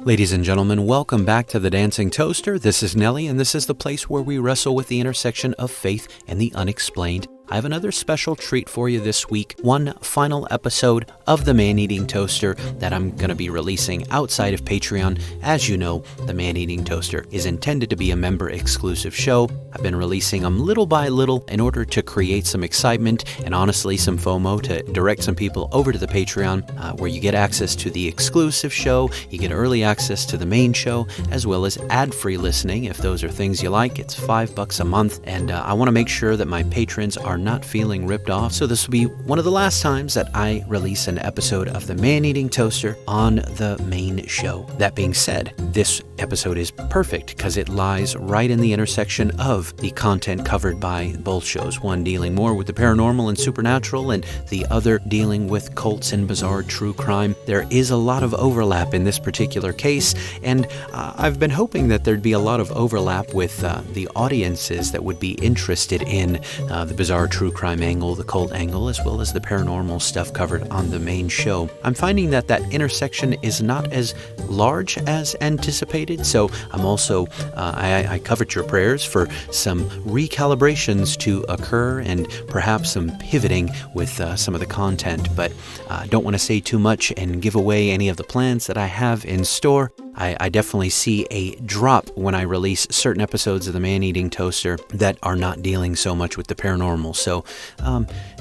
Ladies and gentlemen, welcome back to the Dancing Toaster. This is Nelly, and this is the place where we wrestle with the intersection of faith and the unexplained. I have another special treat for you this week, one final episode of the Man-Eating Toaster that I'm going to be releasing outside of Patreon. As you know, the Man-Eating Toaster is intended to be a member-exclusive show. I've been releasing them little by little in order to create some excitement and honestly some FOMO to direct some people over to the Patreon where you get access to the exclusive show, you get early access to the main show, as well as ad-free listening if those are things you like. It's $5 a month, and I want to make sure that my patrons are not feeling ripped off. So this will be one of the last times that I release an episode of the Man-Eating Toaster on the main show. That being said, this episode is perfect because it lies right in the intersection of the content covered by both shows, one dealing more with the paranormal and supernatural and the other dealing with cults and bizarre true crime. There is a lot of overlap in this particular case, and I've been hoping that there'd be a lot of overlap with the audiences that would be interested in the bizarre true crime angle, the cult angle, as well as the paranormal stuff covered on the main show. I'm finding that intersection is not as large as anticipated, so I'm also, I covet your prayers for some recalibrations to occur and perhaps some pivoting with some of the content, but I don't want to say too much and give away any of the plans that I have in store. I definitely see a drop when I release certain episodes of the Man-Eating Toaster that are not dealing so much with the paranormal. So,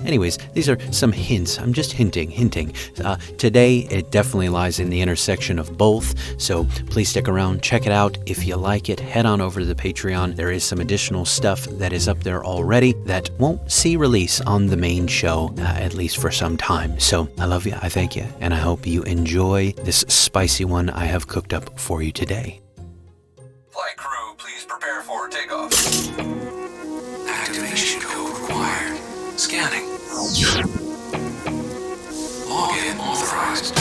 anyways, these are some hints. I'm just hinting. Today, it definitely lies in the intersection of both. So please stick around, check it out. If you like it, head on over to the Patreon. There is some additional stuff that is up there already that won't see release on the main show, at least for some time. So I love you, I thank you, and I hope you enjoy this spicy one I have cooked up for you today. Flight crew, please prepare for takeoff. Activation code required. Scanning. Login authorized.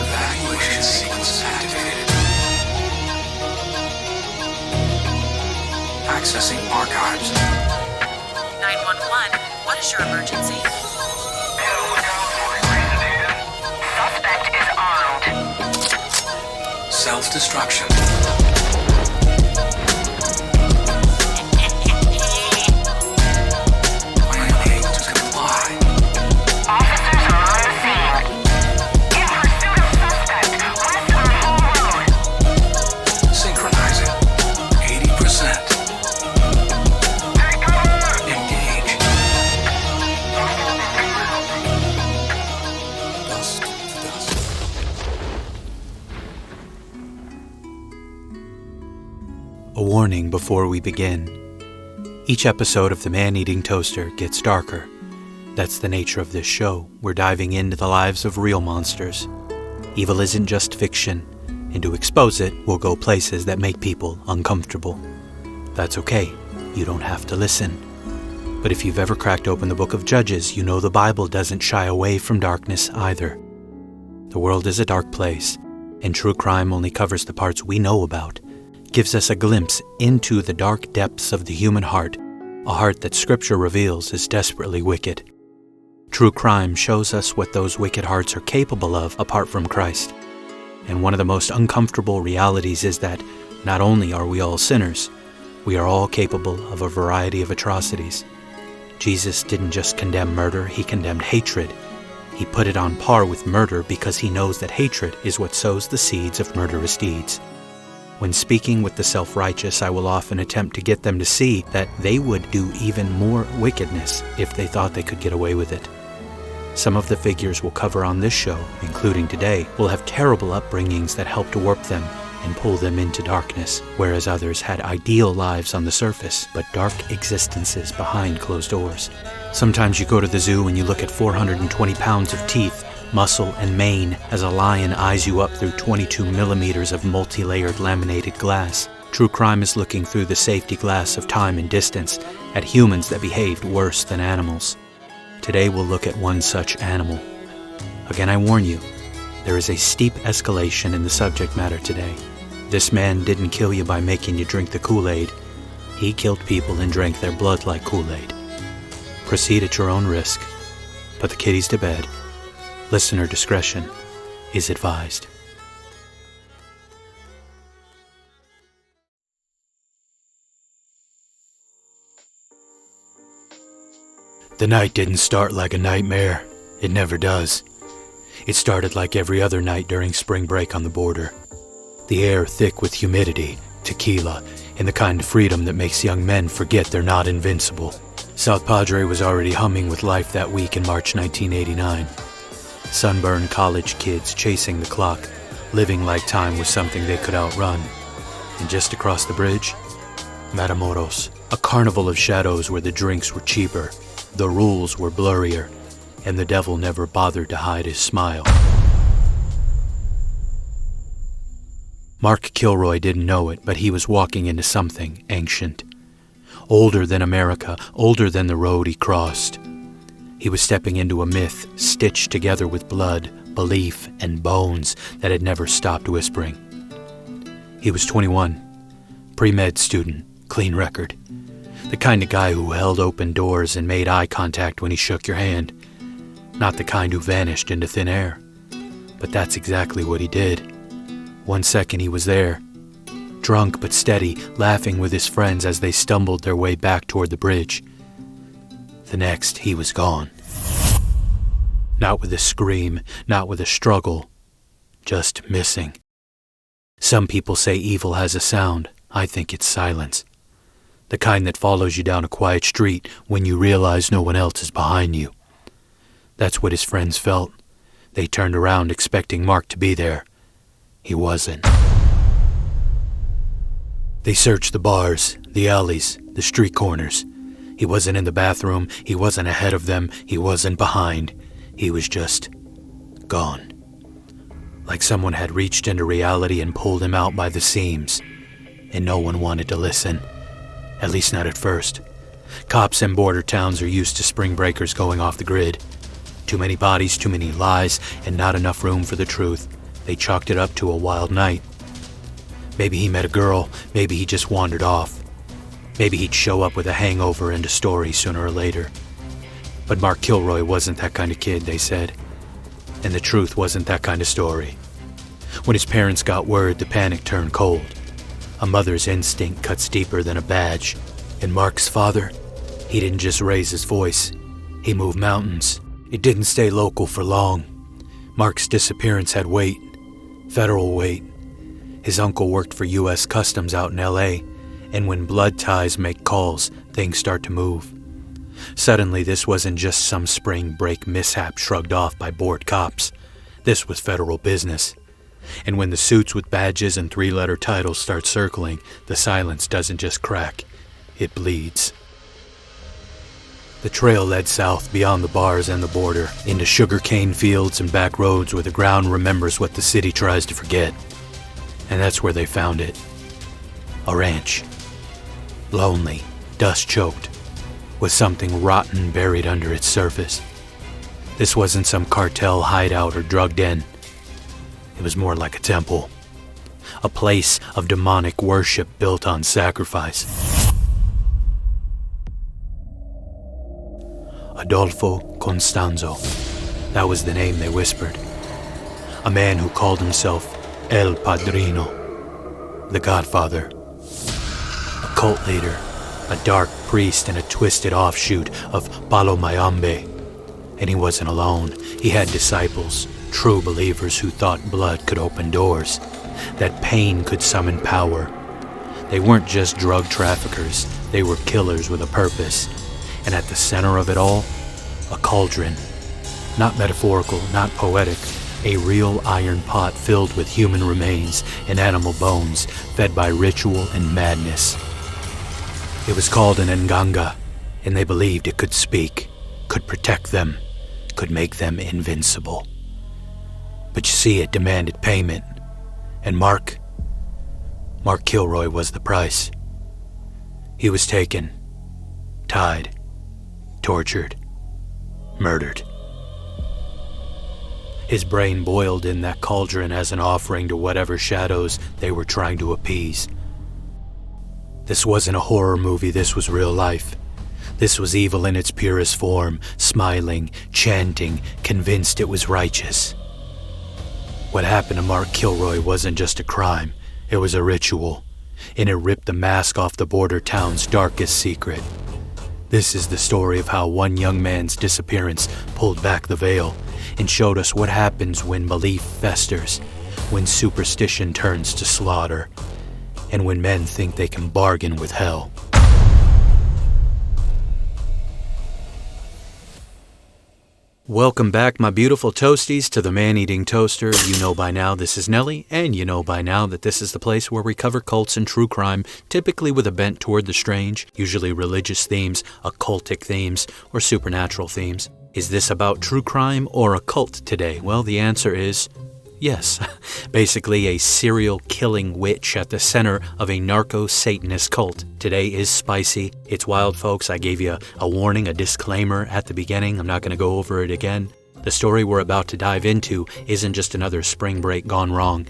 Evacuation sequence activated. Accessing archives. 911, what is your emergency? Self-destruction. I am able to comply. Officers are on the scene. In pursuit of suspect, west on Hall Road. Synchronizing. 80%. Engage. Dust to dust. A warning before we begin. Each episode of the Man-Eating Toaster gets darker. That's the nature of this show. We're diving into the lives of real monsters. Evil isn't just fiction, and to expose it, we'll go places that make people uncomfortable. That's okay. You don't have to listen. But if you've ever cracked open the book of Judges, you know the Bible doesn't shy away from darkness either. The world is a dark place, and true crime only covers the parts we know about. Gives us a glimpse into the dark depths of the human heart, a heart that Scripture reveals is desperately wicked. True crime shows us what those wicked hearts are capable of apart from Christ. And one of the most uncomfortable realities is that not only are we all sinners, we are all capable of a variety of atrocities. Jesus didn't just condemn murder, he condemned hatred. He put it on par with murder because he knows that hatred is what sows the seeds of murderous deeds. When speaking with the self-righteous, I will often attempt to get them to see that they would do even more wickedness if they thought they could get away with it. Some of the figures we'll cover on this show, including today, will have terrible upbringings that help to warp them and pull them into darkness, whereas others had ideal lives on the surface, but dark existences behind closed doors. Sometimes you go to the zoo and you look at 420 pounds of teeth, muscle, and mane as a lion eyes you up through 22 millimeters of multi-layered laminated glass. True crime is looking through the safety glass of time and distance at humans that behaved worse than animals. Today we'll look at one such animal. Again, I warn you, there is a steep escalation in the subject matter today. This man didn't kill you by making you drink the Kool-Aid. He killed people and drank their blood like Kool-Aid. Proceed at your own risk. Put the kiddies to bed. Listener discretion is advised. The night didn't start like a nightmare. It never does. It started like every other night during spring break on the border. The air thick with humidity, tequila, and the kind of freedom that makes young men forget they're not invincible. South Padre was already humming with life that week in March 1989. Sunburned college kids chasing the clock, living like time was something they could outrun. And just across the bridge, Matamoros, a carnival of shadows where the drinks were cheaper, the rules were blurrier, and the devil never bothered to hide his smile. Mark Kilroy didn't know it, but he was walking into something ancient. Older than America, older than the road he crossed. He was stepping into a myth stitched together with blood, belief, and bones that had never stopped whispering. He was 21, pre-med student, clean record. The kind of guy who held open doors and made eye contact when he shook your hand. Not the kind who vanished into thin air. But that's exactly what he did. 1 second he was there, drunk but steady, laughing with his friends as they stumbled their way back toward the bridge. The next, he was gone. Not with a scream, not with a struggle, just missing. Some people say evil has a sound. I think it's silence. The kind that follows you down a quiet street when you realize no one else is behind you. That's what his friends felt. They turned around expecting Mark to be there. He wasn't. They searched the bars, the alleys, the street corners. He wasn't in the bathroom, he wasn't ahead of them, he wasn't behind. He was just gone. Like someone had reached into reality and pulled him out by the seams. And no one wanted to listen. At least not at first. Cops in border towns are used to spring breakers going off the grid. Too many bodies, too many lies, and not enough room for the truth. They chalked it up to a wild night. Maybe he met a girl, maybe he just wandered off. Maybe he'd show up with a hangover and a story sooner or later. But Mark Kilroy wasn't that kind of kid, they said. And the truth wasn't that kind of story. When his parents got word, the panic turned cold. A mother's instinct cuts deeper than a badge. And Mark's father, he didn't just raise his voice. He moved mountains. It didn't stay local for long. Mark's disappearance had weight. Federal weight. His uncle worked for U.S. Customs out in L.A., and when blood ties make calls, things start to move. Suddenly, this wasn't just some spring break mishap shrugged off by bored cops. This was federal business. And when the suits with badges and three-letter titles start circling, the silence doesn't just crack, it bleeds. The trail led south beyond the bars and the border, into sugarcane fields and back roads where the ground remembers what the city tries to forget. And that's where they found it. A ranch. Lonely, dust-choked, with something rotten buried under its surface. This wasn't some cartel hideout or drug den. It was more like a temple. A place of demonic worship built on sacrifice. Adolfo Constanzo. That was the name they whispered. A man who called himself El Padrino, the Godfather. A cult leader, a dark priest and a twisted offshoot of Palo Mayombe. And he wasn't alone. He had disciples, true believers who thought blood could open doors, that pain could summon power. They weren't just drug traffickers, they were killers with a purpose. And at the center of it all, a cauldron. Not metaphorical, not poetic, a real iron pot filled with human remains and animal bones, fed by ritual and madness. It was called an nganga, and they believed it could speak, could protect them, could make them invincible. But you see, it demanded payment, and Mark Kilroy was the price. He was taken, tied, tortured, murdered. His brain boiled in that cauldron as an offering to whatever shadows they were trying to appease. This wasn't a horror movie, this was real life. This was evil in its purest form, smiling, chanting, convinced it was righteous. What happened to Mark Kilroy wasn't just a crime, it was a ritual, and it ripped the mask off the border town's darkest secret. This is the story of how one young man's disappearance pulled back the veil and showed us what happens when belief festers, when superstition turns to slaughter, and when men think they can bargain with hell. Welcome back, my beautiful toasties, to the Man-Eating Toaster. You know by now this is Nelly, and you know by now that this is the place where we cover cults and true crime, typically with a bent toward the strange, usually religious themes, occultic themes, or supernatural themes. Is this about true crime or occult today? Well, the answer is yes. Basically a serial killing witch at the center of a narco-Satanist cult. Today is spicy. It's wild, folks. I gave you a warning, a disclaimer at the beginning. I'm not going to go over it again. The story we're about to dive into isn't just another spring break gone wrong.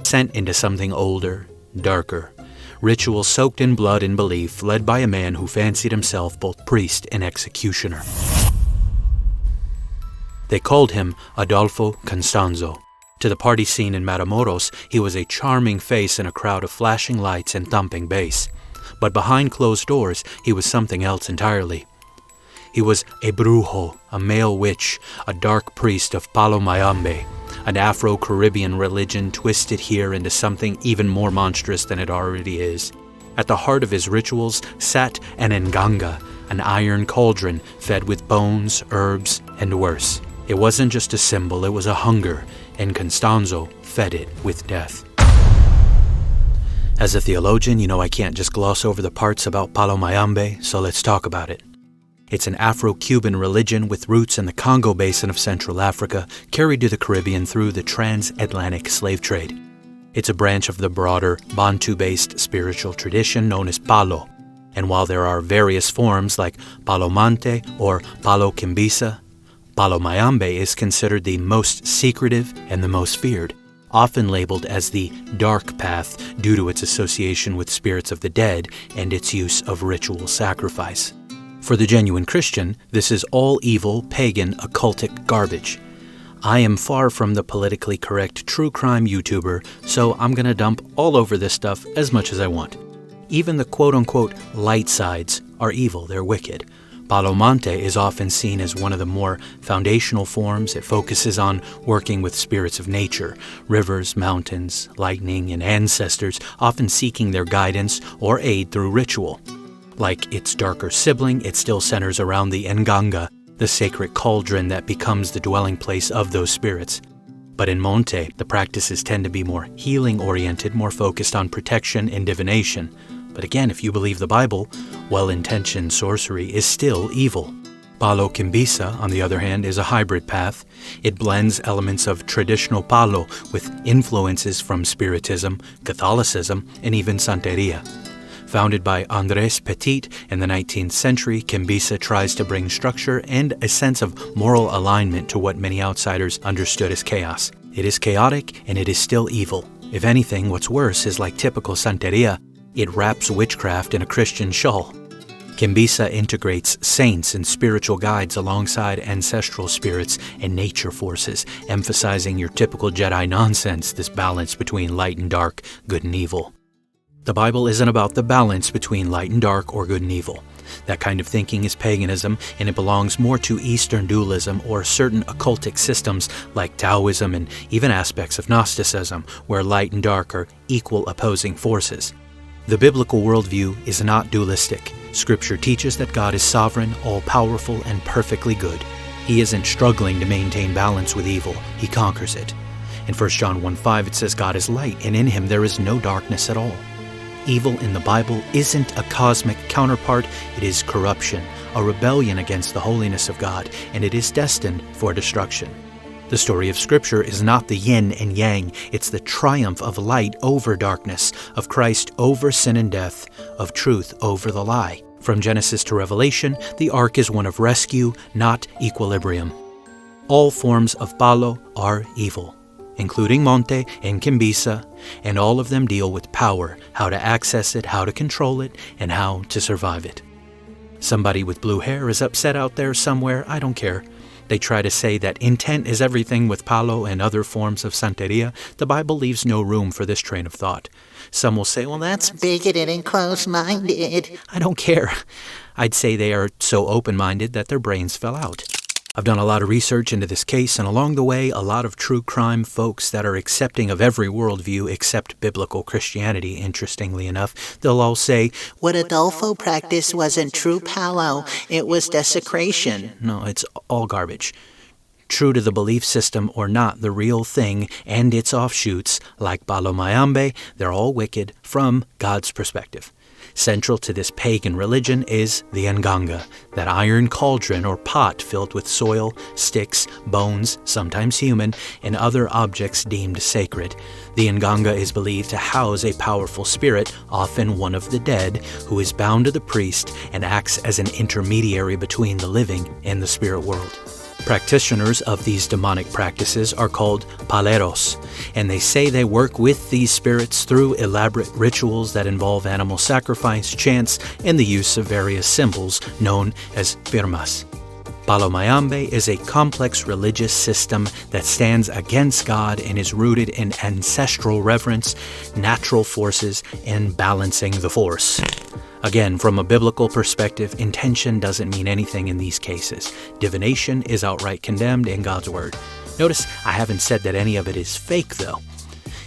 Sent into something older, darker. Ritual soaked in blood and belief, led by a man who fancied himself both priest and executioner. They called him Adolfo Constanzo. To the party scene in Matamoros, he was a charming face in a crowd of flashing lights and thumping bass. But behind closed doors, he was something else entirely. He was a brujo, a male witch, a dark priest of Palo Mayombe, an Afro-Caribbean religion twisted here into something even more monstrous than it already is. At the heart of his rituals sat an nganga, an iron cauldron fed with bones, herbs, and worse. It wasn't just a symbol, it was a hunger, and Constanzo fed it with death. As a theologian, you know I can't just gloss over the parts about Palo Mayombe, so let's talk about it. It's an Afro-Cuban religion with roots in the Congo Basin of Central Africa, carried to the Caribbean through the transatlantic slave trade. It's a branch of the broader Bantu-based spiritual tradition known as Palo, and while there are various forms like Palo Mante or Palo Kimbisa, Palo Mayombe is considered the most secretive and the most feared, often labeled as the dark path due to its association with spirits of the dead and its use of ritual sacrifice. For the genuine Christian, this is all evil, pagan, occultic garbage. I am far from the politically correct true crime YouTuber, so I'm going to dump all over this stuff as much as I want. Even the quote-unquote light sides are evil, they're wicked. Palo Mante is often seen as one of the more foundational forms. It focuses on working with spirits of nature, rivers, mountains, lightning, and ancestors, often seeking their guidance or aid through ritual. Like its darker sibling, it still centers around the nganga, the sacred cauldron that becomes the dwelling place of those spirits. But in Monte, the practices tend to be more healing-oriented, more focused on protection and divination. But again, if you believe the Bible, well-intentioned sorcery is still evil. Palo Kimbisa, on the other hand, is a hybrid path. It blends elements of traditional Palo with influences from Spiritism, Catholicism, and even Santeria. Founded by Andrés Petit in the 19th century, Kimbisa tries to bring structure and a sense of moral alignment to what many outsiders understood as chaos. It is chaotic, and it is still evil. If anything, what's worse is like typical Santeria, it wraps witchcraft in a Christian shawl. Kimbisa integrates saints and spiritual guides alongside ancestral spirits and nature forces, emphasizing your typical Jedi nonsense, this balance between light and dark, good and evil. The Bible isn't about the balance between light and dark or good and evil. That kind of thinking is paganism, and it belongs more to Eastern dualism or certain occultic systems like Taoism and even aspects of Gnosticism, where light and dark are equal opposing forces. The biblical worldview is not dualistic. Scripture teaches that God is sovereign, all-powerful, and perfectly good. He isn't struggling to maintain balance with evil. He conquers it. In 1 John 1:5 it says God is light, and in him there is no darkness at all. Evil in the Bible isn't a cosmic counterpart, it is corruption, a rebellion against the holiness of God, and it is destined for destruction. The story of Scripture is not the yin and yang, it's the triumph of light over darkness, of Christ over sin and death, of truth over the lie. From Genesis to Revelation, the arc is one of rescue, not equilibrium. All forms of Palo are evil, including Monte and Kimbisa, and all of them deal with power, how to access it, how to control it, and how to survive it. Somebody with blue hair is upset out there somewhere, I don't care. They try to say that intent is everything with Palo and other forms of Santeria. The Bible leaves no room for this train of thought. Some will say, well, that's bigoted and close-minded. I don't care. I'd say they are so open-minded that their brains fell out. I've done a lot of research into this case, and along the way, a lot of true crime folks that are accepting of every worldview except biblical Christianity, interestingly enough, they'll all say, what Adolfo practiced wasn't true Palo, it was desecration. No, it's all garbage. True to the belief system or not, the real thing and its offshoots, like Palo Mayombe, they're all wicked from God's perspective. Central to this pagan religion is the nganga, that iron cauldron or pot filled with soil, sticks, bones, sometimes human, and other objects deemed sacred. The nganga is believed to house a powerful spirit, often one of the dead, who is bound to the priest and acts as an intermediary between the living and the spirit world. Practitioners of these demonic practices are called paleros, and they say they work with these spirits through elaborate rituals that involve animal sacrifice, chants, and the use of various symbols known as firmas. Palo Mayombe is a complex religious system that stands against God and is rooted in ancestral reverence, natural forces, and balancing the force. Again, from a biblical perspective, intention doesn't mean anything in these cases. Divination is outright condemned in God's word. Notice I haven't said that any of it is fake, though.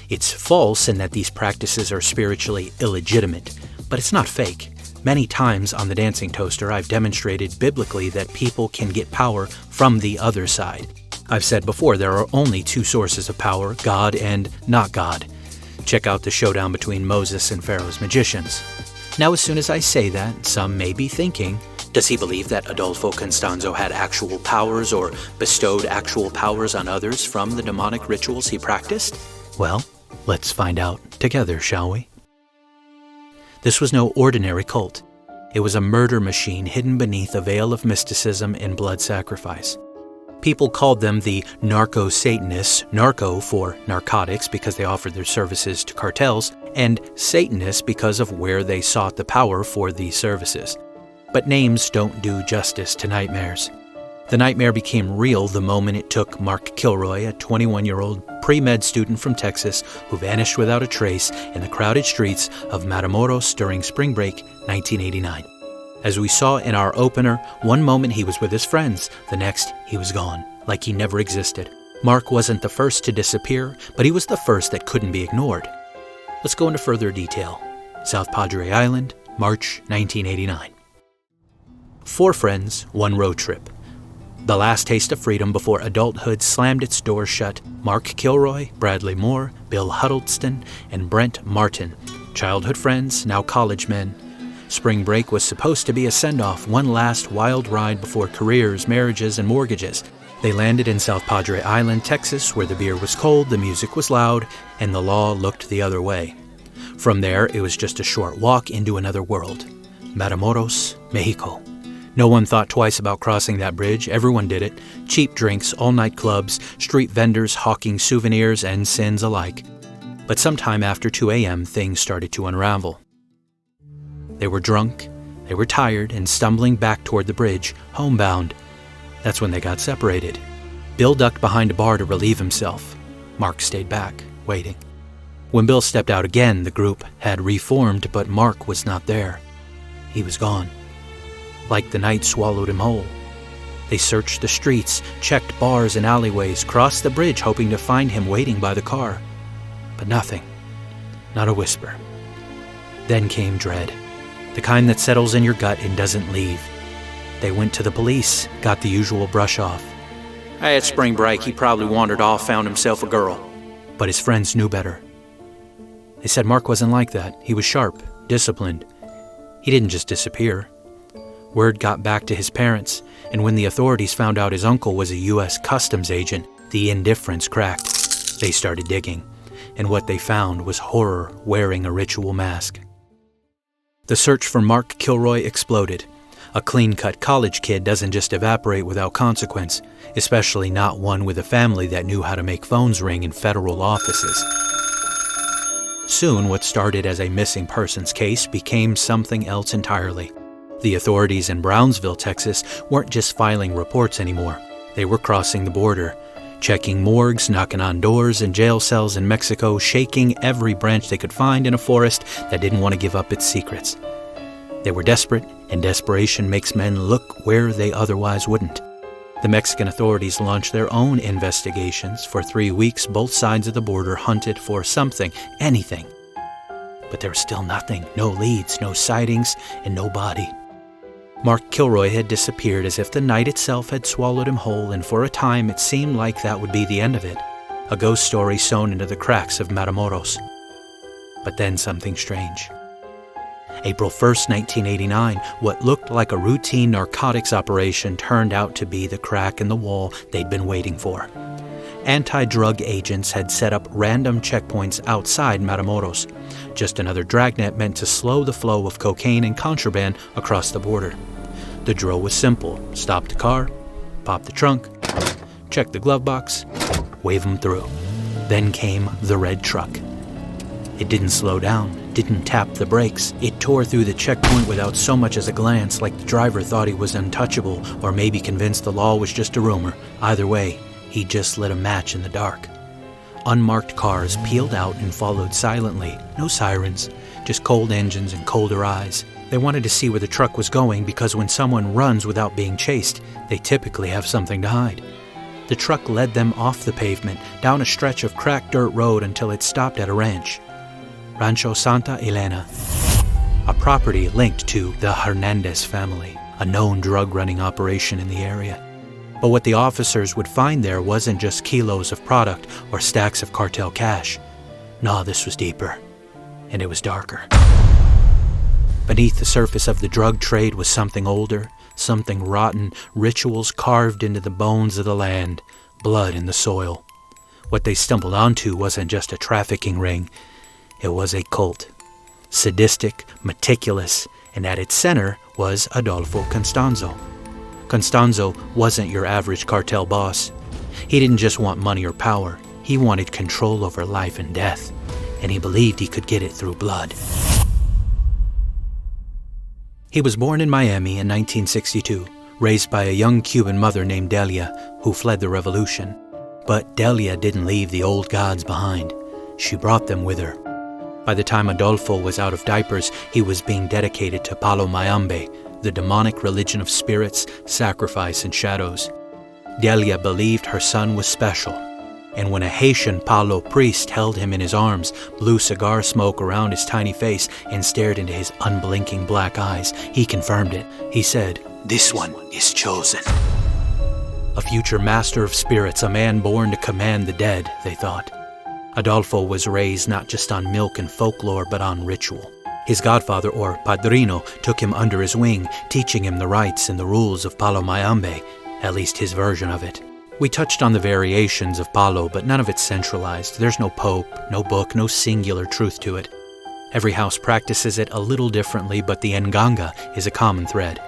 It's false in that these practices are spiritually illegitimate, but it's not fake. Many times on the Dancing Toaster, I've demonstrated biblically that people can get power from the other side. I've said before there are only two sources of power, God and not God. Check out the showdown between Moses and Pharaoh's magicians. Now, as soon as I say that, some may be thinking, does he believe that Adolfo Constanzo had actual powers or bestowed actual powers on others from the demonic rituals he practiced? Well, let's find out together, shall we? This was no ordinary cult. It was a murder machine hidden beneath a veil of mysticism and blood sacrifice. People called them the Narco-Satanists, narco for narcotics because they offered their services to cartels, and Satanists because of where they sought the power for these services. But names don't do justice to nightmares. The nightmare became real the moment it took Mark Kilroy, a 21-year-old pre-med student from Texas who vanished without a trace in the crowded streets of Matamoros during spring break 1989. As we saw in our opener, one moment he was with his friends, the next he was gone, like he never existed. Mark wasn't the first to disappear, but he was the first that couldn't be ignored. Let's go into further detail. South Padre Island, March 1989. 4 friends, 1 road trip. The last taste of freedom before adulthood slammed its doors shut. Mark Kilroy, Bradley Moore, Bill Huddleston, and Brent Martin. Childhood friends, now college men. Spring break was supposed to be a send-off, one last wild ride before careers, marriages, and mortgages. They landed in South Padre Island, Texas, where the beer was cold, the music was loud, and the law looked the other way. From there, it was just a short walk into another world. Matamoros, Mexico. No one thought twice about crossing that bridge. Everyone did it. Cheap drinks, all-night clubs, street vendors hawking souvenirs and sins alike. But sometime after 2 a.m., things started to unravel. They were drunk, they were tired, and stumbling back toward the bridge, homebound. That's when they got separated. Bill ducked behind a bar to relieve himself. Mark stayed back, waiting. When Bill stepped out again, the group had reformed, but Mark was not there. He was gone. Like the night swallowed him whole. They searched the streets, checked bars and alleyways, crossed the bridge hoping to find him waiting by the car. But nothing. Not a whisper. Then came dread. The kind that settles in your gut and doesn't leave. They went to the police, got the usual brush off. Hey, it's spring break, he probably wandered off, found himself a girl. But his friends knew better. They said Mark wasn't like that. He was sharp, disciplined. He didn't just disappear. Word got back to his parents, and when the authorities found out his uncle was a U.S. Customs agent, the indifference cracked. They started digging, and what they found was horror wearing a ritual mask. The search for Mark Kilroy exploded. A clean-cut college kid doesn't just evaporate without consequence, especially not one with a family that knew how to make phones ring in federal offices. Soon, what started as a missing persons case became something else entirely. The authorities in Brownsville, Texas, weren't just filing reports anymore. They were crossing the border, checking morgues, knocking on doors in jail cells in Mexico, shaking every branch they could find in a forest that didn't want to give up its secrets. They were desperate, and desperation makes men look where they otherwise wouldn't. The Mexican authorities launched their own investigations. For 3 weeks, both sides of the border hunted for something, anything. But there was still nothing, no leads, no sightings, and no body. Mark Kilroy had disappeared as if the night itself had swallowed him whole, and for a time it seemed like that would be the end of it, a ghost story sewn into the cracks of Matamoros. But then something strange. April 1st, 1989, what looked like a routine narcotics operation turned out to be the crack in the wall they'd been waiting for. Anti-drug agents had set up random checkpoints outside Matamoros, just another dragnet meant to slow the flow of cocaine and contraband across the border. The drill was simple. Stop the car, pop the trunk, check the glove box, wave them through. Then came the red truck. It didn't slow down, didn't tap the brakes. It tore through the checkpoint without so much as a glance, like the driver thought he was untouchable, or maybe convinced the law was just a rumor. Either way, he just lit a match in the dark. Unmarked cars peeled out and followed silently. No sirens, just cold engines and colder eyes. They wanted to see where the truck was going because when someone runs without being chased, they typically have something to hide. The truck led them off the pavement, down a stretch of cracked dirt road until it stopped at a ranch. Rancho Santa Elena, a property linked to the Hernandez family, a known drug-running operation in the area. But what the officers would find there wasn't just kilos of product or stacks of cartel cash. No, this was deeper, and it was darker. Beneath the surface of the drug trade was something older, something rotten, rituals carved into the bones of the land, blood in the soil. What they stumbled onto wasn't just a trafficking ring. It was a cult, sadistic, meticulous, and at its center was Adolfo Constanzo. Constanzo wasn't your average cartel boss. He didn't just want money or power. He wanted control over life and death, and he believed he could get it through blood. He was born in Miami in 1962, raised by a young Cuban mother named Delia, who fled the revolution. But Delia didn't leave the old gods behind. She brought them with her. By the time Adolfo was out of diapers, he was being dedicated to Palo Mayombe, the demonic religion of spirits, sacrifice, and shadows. Delia believed her son was special, and when a Haitian Palo priest held him in his arms, blew cigar smoke around his tiny face, and stared into his unblinking black eyes, he confirmed it. He said, "This one is chosen." A future master of spirits, a man born to command the dead, they thought. Adolfo was raised not just on milk and folklore, but on ritual. His godfather, or padrino, took him under his wing, teaching him the rites and the rules of Palo Mayombe, at least his version of it. We touched on the variations of Palo, but none of it's centralized. There's no pope, no book, no singular truth to it. Every house practices it a little differently, but the nganga is a common thread.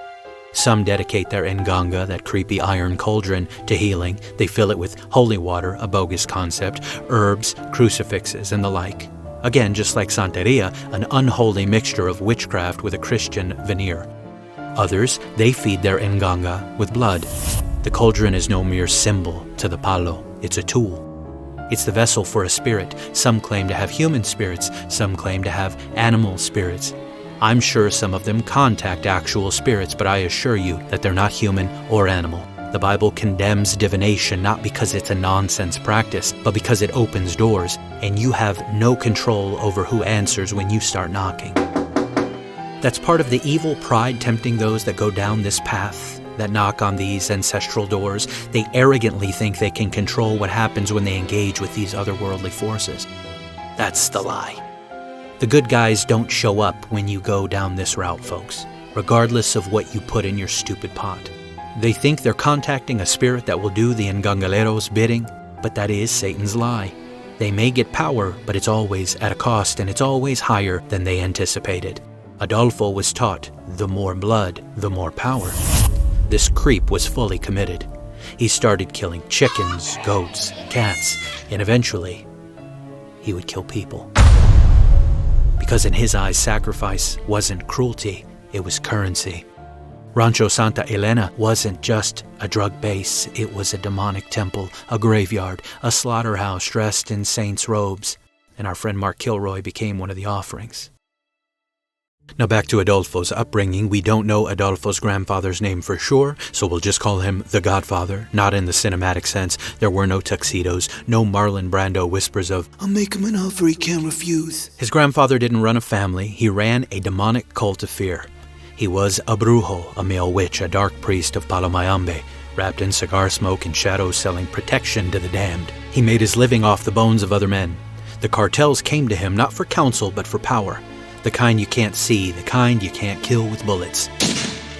Some dedicate their nganga, that creepy iron cauldron, to healing. They fill it with holy water, a bogus concept, herbs, crucifixes, and the like. Again, just like Santeria, an unholy mixture of witchcraft with a Christian veneer. Others, they feed their nganga with blood. The cauldron is no mere symbol to the palo. It's a tool. It's the vessel for a spirit. Some claim to have human spirits. Some claim to have animal spirits. I'm sure some of them contact actual spirits, but I assure you that they're not human or animal. The Bible condemns divination not because it's a nonsense practice, but because it opens doors, and you have no control over who answers when you start knocking. That's part of the evil pride tempting those that go down this path, that knock on these ancestral doors. They arrogantly think they can control what happens when they engage with these otherworldly forces. That's the lie. The good guys don't show up when you go down this route, folks, regardless of what you put in your stupid pot. They think they're contacting a spirit that will do the ngangalero's bidding, but that is Satan's lie. They may get power, but it's always at a cost, and it's always higher than they anticipated. Adolfo was taught, the more blood, the more power. This creep was fully committed. He started killing chickens, goats, cats, and eventually, he would kill people. Because in his eyes, sacrifice wasn't cruelty, it was currency. Rancho Santa Elena wasn't just a drug base, it was a demonic temple, a graveyard, a slaughterhouse dressed in saints' robes, and our friend Mark Kilroy became one of the offerings. Now back to Adolfo's upbringing. We don't know Adolfo's grandfather's name for sure, so we'll just call him the Godfather, not in the cinematic sense. There were no tuxedos, no Marlon Brando whispers of, "I'll make him an offer he can't refuse." His grandfather didn't run a family, he ran a demonic cult of fear. He was a brujo, a male witch, a dark priest of Palo Mayombe, wrapped in cigar smoke and shadows selling protection to the damned. He made his living off the bones of other men. The cartels came to him not for counsel but for power. The kind you can't see, the kind you can't kill with bullets.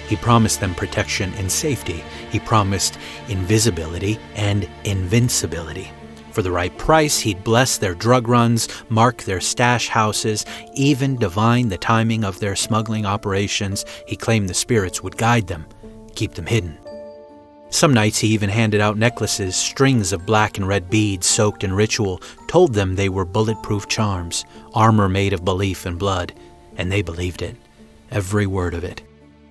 He promised them protection and safety. He promised invisibility and invincibility. For the right price, he'd bless their drug runs, mark their stash houses, even divine the timing of their smuggling operations. He claimed the spirits would guide them, keep them hidden. Some nights he even handed out necklaces, strings of black and red beads soaked in ritual, told them they were bulletproof charms, armor made of belief and blood, and they believed it, every word of it.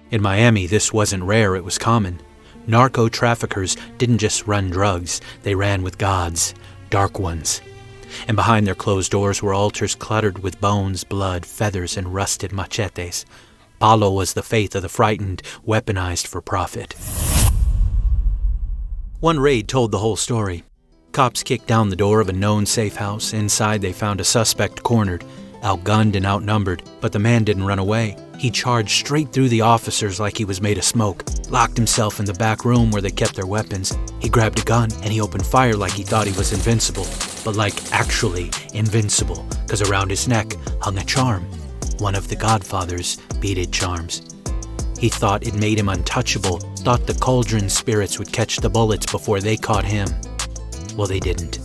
In Miami, this wasn't rare, it was common. Narco-traffickers didn't just run drugs, they ran with gods, dark ones. And behind their closed doors were altars cluttered with bones, blood, feathers, and rusted machetes. Palo was the faith of the frightened, weaponized for profit. One raid told the whole story. Cops kicked down the door of a known safe house. Inside they found a suspect cornered, outgunned and outnumbered, but the man didn't run away. He charged straight through the officers like he was made of smoke, locked himself in the back room where they kept their weapons. He grabbed a gun and he opened fire like he thought he was invincible, but like actually invincible, because around his neck hung a charm, one of the Godfather's beaded charms. He thought it made him untouchable, thought the cauldron spirits would catch the bullets before they caught him. Well, they didn't.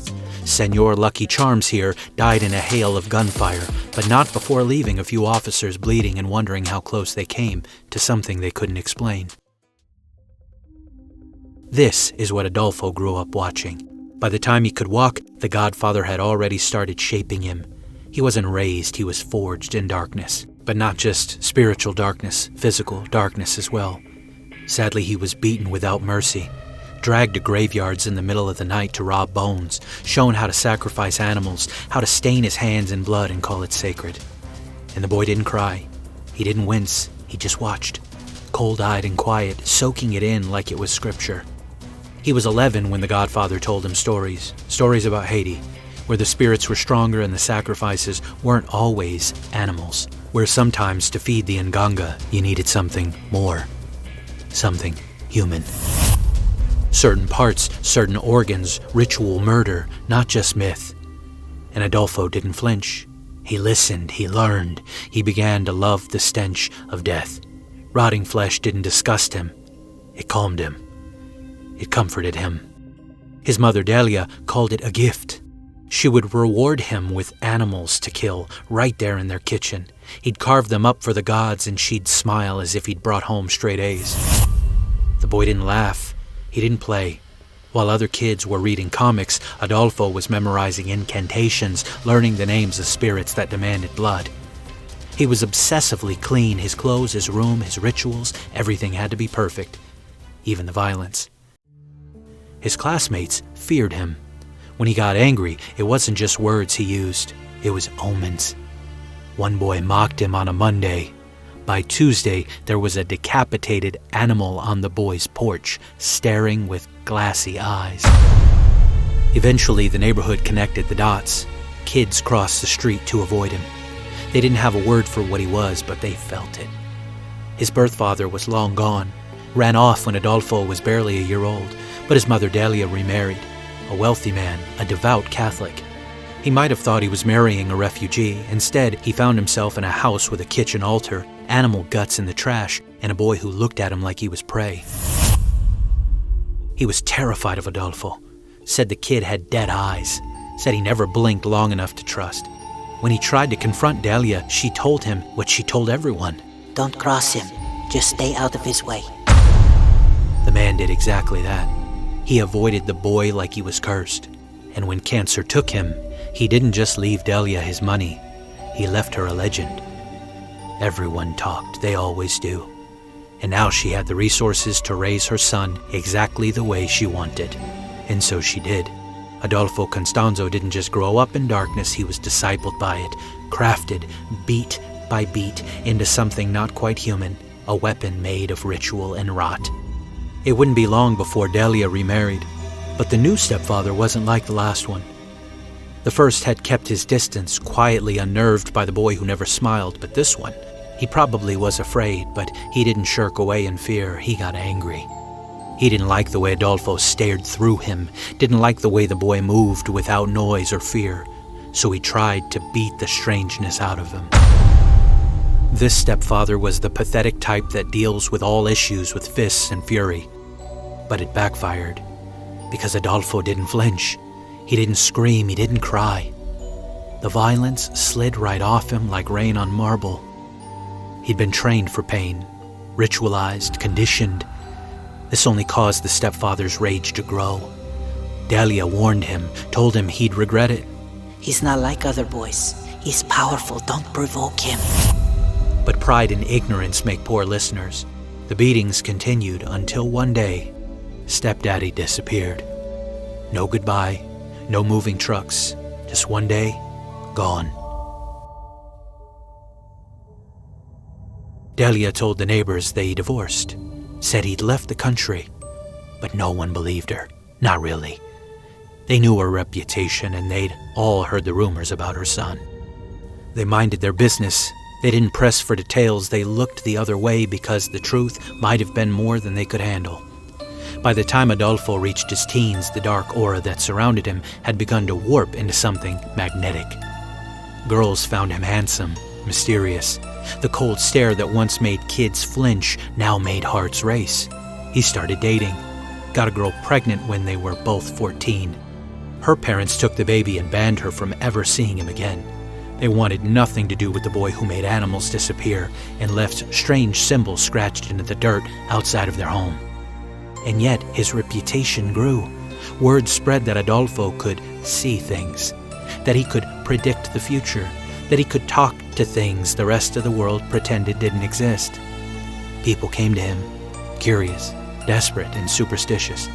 Senor Lucky Charms here died in a hail of gunfire, but not before leaving a few officers bleeding and wondering how close they came to something they couldn't explain. This is what Adolfo grew up watching. By the time he could walk, the Godfather had already started shaping him. He wasn't raised, he was forged in darkness. But not just spiritual darkness, physical darkness as well. Sadly, he was beaten without mercy, dragged to graveyards in the middle of the night to rob bones, shown how to sacrifice animals, how to stain his hands in blood and call it sacred. And the boy didn't cry. He didn't wince. He just watched, cold-eyed and quiet, soaking it in like it was scripture. He was 11 when the Godfather told him stories about Haiti, where the spirits were stronger and the sacrifices weren't always animals, where sometimes to feed the Nganga, you needed something more, something human. Certain parts, certain organs, ritual murder, not just myth. And Adolfo didn't flinch. He listened, he learned, he began to love the stench of death. Rotting flesh didn't disgust him, it calmed him. It comforted him. His mother Delia called it a gift. She would reward him with animals to kill right there in their kitchen. He'd carve them up for the gods and she'd smile as if he'd brought home straight A's. The boy didn't laugh. He didn't play. While other kids were reading comics, Adolfo was memorizing incantations, learning the names of spirits that demanded blood. He was obsessively clean. His clothes, his room, his rituals, everything had to be perfect, even the violence. His classmates feared him. When he got angry, it wasn't just words he used, it was omens. One boy mocked him on a Monday. By Tuesday, there was a decapitated animal on the boy's porch, staring with glassy eyes. Eventually, the neighborhood connected the dots. Kids crossed the street to avoid him. They didn't have a word for what he was, but they felt it. His birth father was long gone, ran off when Adolfo was barely a year old, but his mother Delia remarried. A wealthy man, a devout Catholic. He might have thought he was marrying a refugee. Instead, he found himself in a house with a kitchen altar, animal guts in the trash, and a boy who looked at him like he was prey. He was terrified of Adolfo, said the kid had dead eyes, said he never blinked long enough to trust. When he tried to confront Delia, she told him what she told everyone. Don't cross him, just stay out of his way. The man did exactly that. He avoided the boy like he was cursed. And when cancer took him, he didn't just leave Delia his money, he left her a legend. Everyone talked, they always do. and now she had the resources to raise her son exactly the way she wanted. And so she did. Adolfo Constanzo didn't just grow up in darkness, he was discipled by it, crafted, beat by beat, into something not quite human, a weapon made of ritual and rot. It wouldn't be long before Delia remarried, but the new stepfather wasn't like the last one. The first had kept his distance, quietly unnerved by the boy who never smiled, but this one, he probably was afraid, but he didn't shirk away in fear, he got angry. He didn't like the way Adolfo stared through him, didn't like the way the boy moved without noise or fear, so he tried to beat the strangeness out of him. This stepfather was the pathetic type that deals with all issues with fists and fury. But it backfired, because Adolfo didn't flinch. He didn't scream, he didn't cry. The violence slid right off him like rain on marble. He'd been trained for pain, ritualized, conditioned. This only caused the stepfather's rage to grow. Delia warned him, told him he'd regret it. He's not like other boys. He's powerful, don't provoke him. But pride and ignorance make poor listeners. The beatings continued until one day, Stepdaddy disappeared. No goodbye, no moving trucks, just one day, gone. Delia told the neighbors they divorced, said he'd left the country, but no one believed her, not really. They knew her reputation and they'd all heard the rumors about her son. They minded their business. They didn't press for details, they looked the other way because the truth might have been more than they could handle. By the time Adolfo reached his teens, the dark aura that surrounded him had begun to warp into something magnetic. Girls found him handsome, mysterious. The cold stare that once made kids flinch now made hearts race. He started dating, got a girl pregnant when they were both 14. Her parents took the baby and banned her from ever seeing him again. They wanted nothing to do with the boy who made animals disappear and left strange symbols scratched into the dirt outside of their home. And yet his reputation grew. Word spread that Adolfo could see things, that he could predict the future, that he could talk to things the rest of the world pretended didn't exist. People came to him, curious, desperate, and superstitious.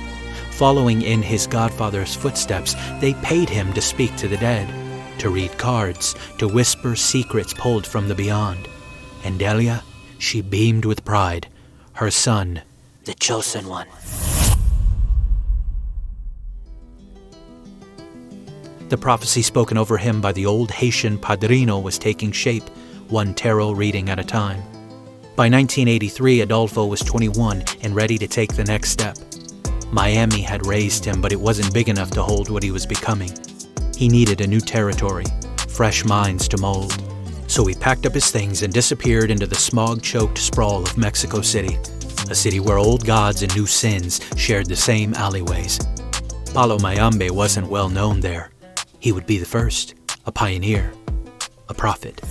Following in his godfather's footsteps, they paid him to speak to the dead, to read cards, to whisper secrets pulled from the beyond. And Delia, she beamed with pride. Her son, The chosen one. the prophecy spoken over him by the old Haitian padrino was taking shape, one tarot reading at a time. By 1983, Adolfo was 21 and ready to take the next step. Miami had raised him, but it wasn't big enough to hold what he was becoming. He needed a new territory, fresh minds to mold. So he packed up his things and disappeared into the smog-choked sprawl of Mexico City, a city where old gods and new sins shared the same alleyways. Palo Mayombe wasn't well known there. He would be the first, a pioneer, a prophet.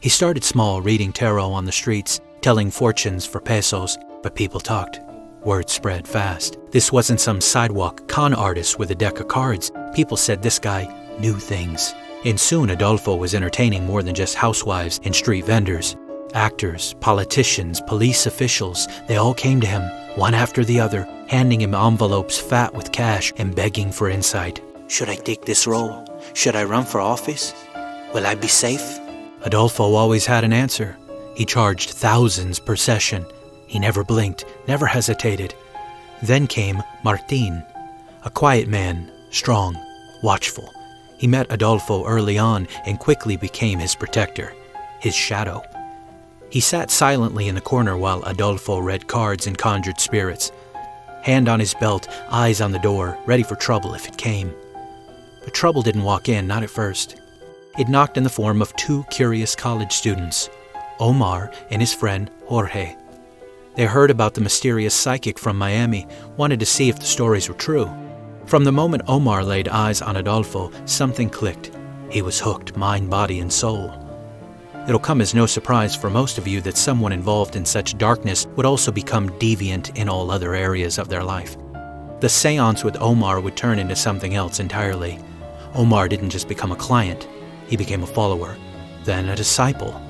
He started small, reading tarot on the streets, telling fortunes for pesos, but people talked. Word spread fast. This wasn't some sidewalk con artist with a deck of cards. People said this guy knew things. And soon Adolfo was entertaining more than just housewives and street vendors. Actors, politicians, police officials, they all came to him, one after the other, handing him envelopes fat with cash and begging for insight. Should I take this role? Should I run for office? Will I be safe? Adolfo always had an answer. He charged thousands per session. He never blinked, never hesitated. Then came Martin, a quiet man, strong, watchful. He met Adolfo early on and quickly became his protector, his shadow. He sat silently in the corner while Adolfo read cards and conjured spirits. Hand on his belt, eyes on the door, ready for trouble if it came. But trouble didn't walk in, not at first. It knocked in the form of two curious college students, Omar and his friend Jorge. They heard about the mysterious psychic from Miami, wanted to see if the stories were true. From the moment Omar laid eyes on Adolfo, something clicked. He was hooked, mind, body, and soul. It'll come as no surprise for most of you that someone involved in such darkness would also become deviant in all other areas of their life. The seance with Omar would turn into something else entirely. Omar didn't just become a client, he became a follower, then a disciple,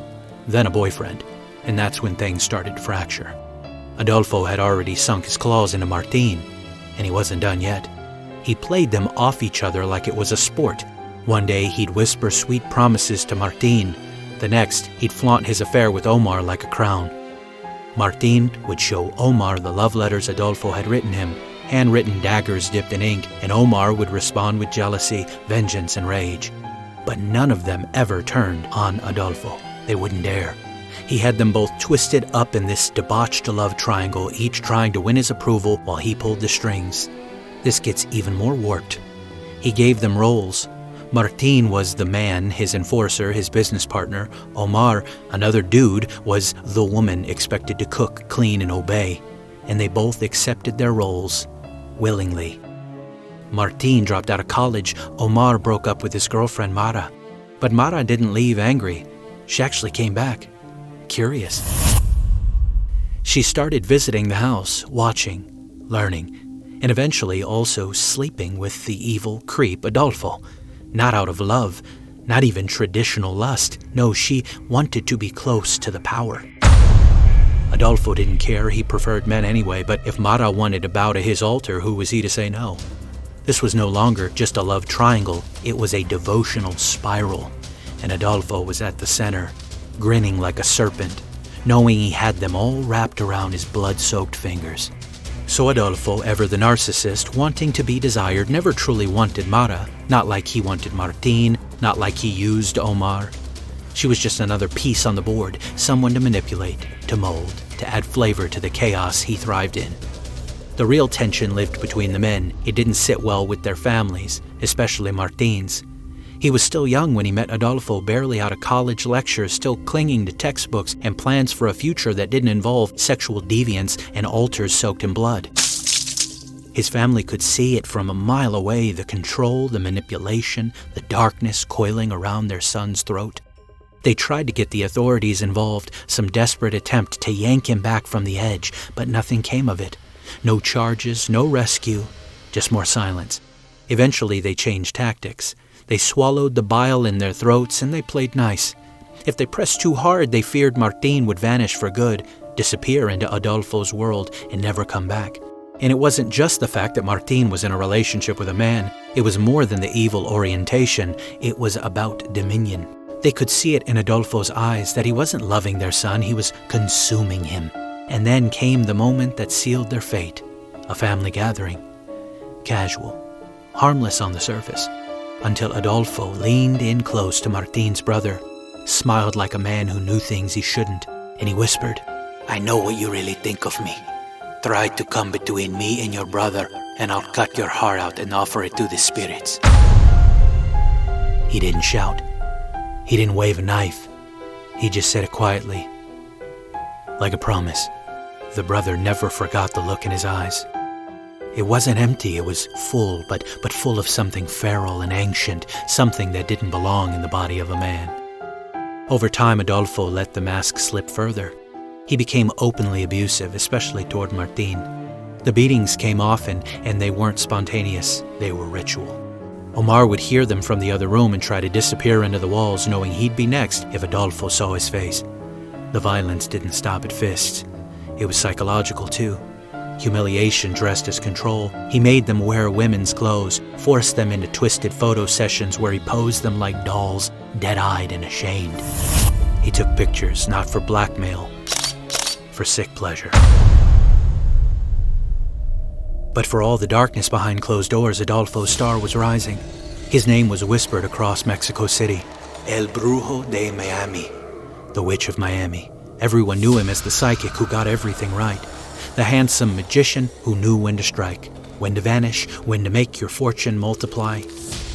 then a boyfriend. and that's when things started to fracture. Adolfo had already sunk his claws into Martin, and he wasn't done yet. He played them off each other like it was a sport. One day he'd whisper sweet promises to Martin. The next, he'd flaunt his affair with Omar like a crown. Martin would show Omar the love letters Adolfo had written him, handwritten daggers dipped in ink, and Omar would respond with jealousy, vengeance, and rage. But none of them ever turned on Adolfo. They wouldn't dare. He had them both twisted up in this debauched love triangle, each trying to win his approval while he pulled the strings. This gets even more warped. He gave them roles. Martin was the man, his enforcer, his business partner. Omar, another dude, was the woman expected to cook, clean, and obey. And they both accepted their roles willingly. Martin dropped out of college. Omar broke up with his girlfriend, Mara. But Mara didn't leave angry. She actually came back, curious. She started visiting the house, watching, learning, and eventually also sleeping with the evil creep Adolfo. Not out of love, not even traditional lust. No, she wanted to be close to the power. Adolfo didn't care, he preferred men anyway, but if Mara wanted to bow to his altar, who was he to say no? This was no longer just a love triangle, it was a devotional spiral, and Adolfo was at the center, grinning like a serpent, knowing he had them all wrapped around his blood-soaked fingers. So Adolfo, ever the narcissist, wanting to be desired, never truly wanted Mara, not like he wanted Martin, not like he used Omar. She was just another piece on the board, someone to manipulate, to mold, to add flavor to the chaos he thrived in. The real tension lived between the men. It didn't sit well with their families, especially Martin's. He was still young when he met Adolfo, barely out of college lectures, still clinging to textbooks and plans for a future that didn't involve sexual deviance and altars soaked in blood. His family could see it from a mile away, the control, the manipulation, the darkness coiling around their son's throat. They tried to get the authorities involved, some desperate attempt to yank him back from the edge, but nothing came of it. No charges, no rescue, just more silence. Eventually they changed tactics. They swallowed the bile in their throats and they played nice. If they pressed too hard, they feared Martin would vanish for good, disappear into Adolfo's world and never come back. And it wasn't just the fact that Martin was in a relationship with a man. It was more than the evil orientation. It was about dominion. They could see it in Adolfo's eyes that he wasn't loving their son, he was consuming him. And then came the moment that sealed their fate. A family gathering. Casual. Harmless on the surface. Until Adolfo leaned in close to Martin's brother, smiled like a man who knew things he shouldn't, and he whispered, I know what you really think of me. Try to come between me and your brother, and I'll cut your heart out and offer it to the spirits. He didn't shout. He didn't wave a knife. He just said it quietly, like a promise. The brother never forgot the look in his eyes. It wasn't empty, it was full, but full of something feral and ancient, something that didn't belong in the body of a man. Over time, Adolfo let the mask slip further. He became openly abusive, especially toward Martin. The beatings came often, and they weren't spontaneous, they were ritual. Omar would hear them from the other room and try to disappear into the walls, knowing he'd be next if Adolfo saw his face. The violence didn't stop at fists. It was psychological, too. Humiliation dressed as control. He made them wear women's clothes, forced them into twisted photo sessions where he posed them like dolls, dead-eyed and ashamed. He took pictures, not for blackmail, for sick pleasure. But for all the darkness behind closed doors, Adolfo's star was rising. His name was whispered across Mexico City. El Brujo de Miami. The Witch of Miami. Everyone knew him as the psychic who got everything right. The handsome magician who knew when to strike, when to vanish, when to make your fortune multiply.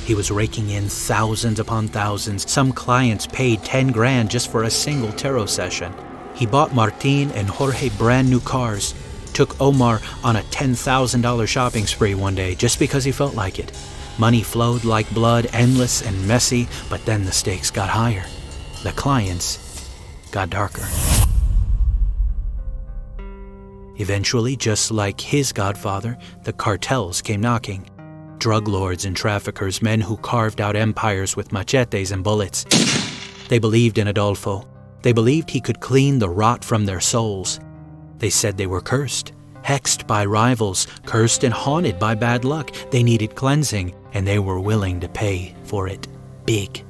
He was raking in thousands upon thousands. Some clients paid $10,000 just for a single tarot session. He bought Martin and Jorge brand new cars, took Omar on a $10,000 shopping spree one day just because he felt like it. Money flowed like blood, endless and messy, but then the stakes got higher. The clients got darker. Eventually, just like his godfather, the cartels came knocking. Drug lords and traffickers, men who carved out empires with machetes and bullets. They believed in Adolfo. They believed he could clean the rot from their souls. They said they were cursed, hexed by rivals, cursed and haunted by bad luck. They needed cleansing, and they were willing to pay for it big.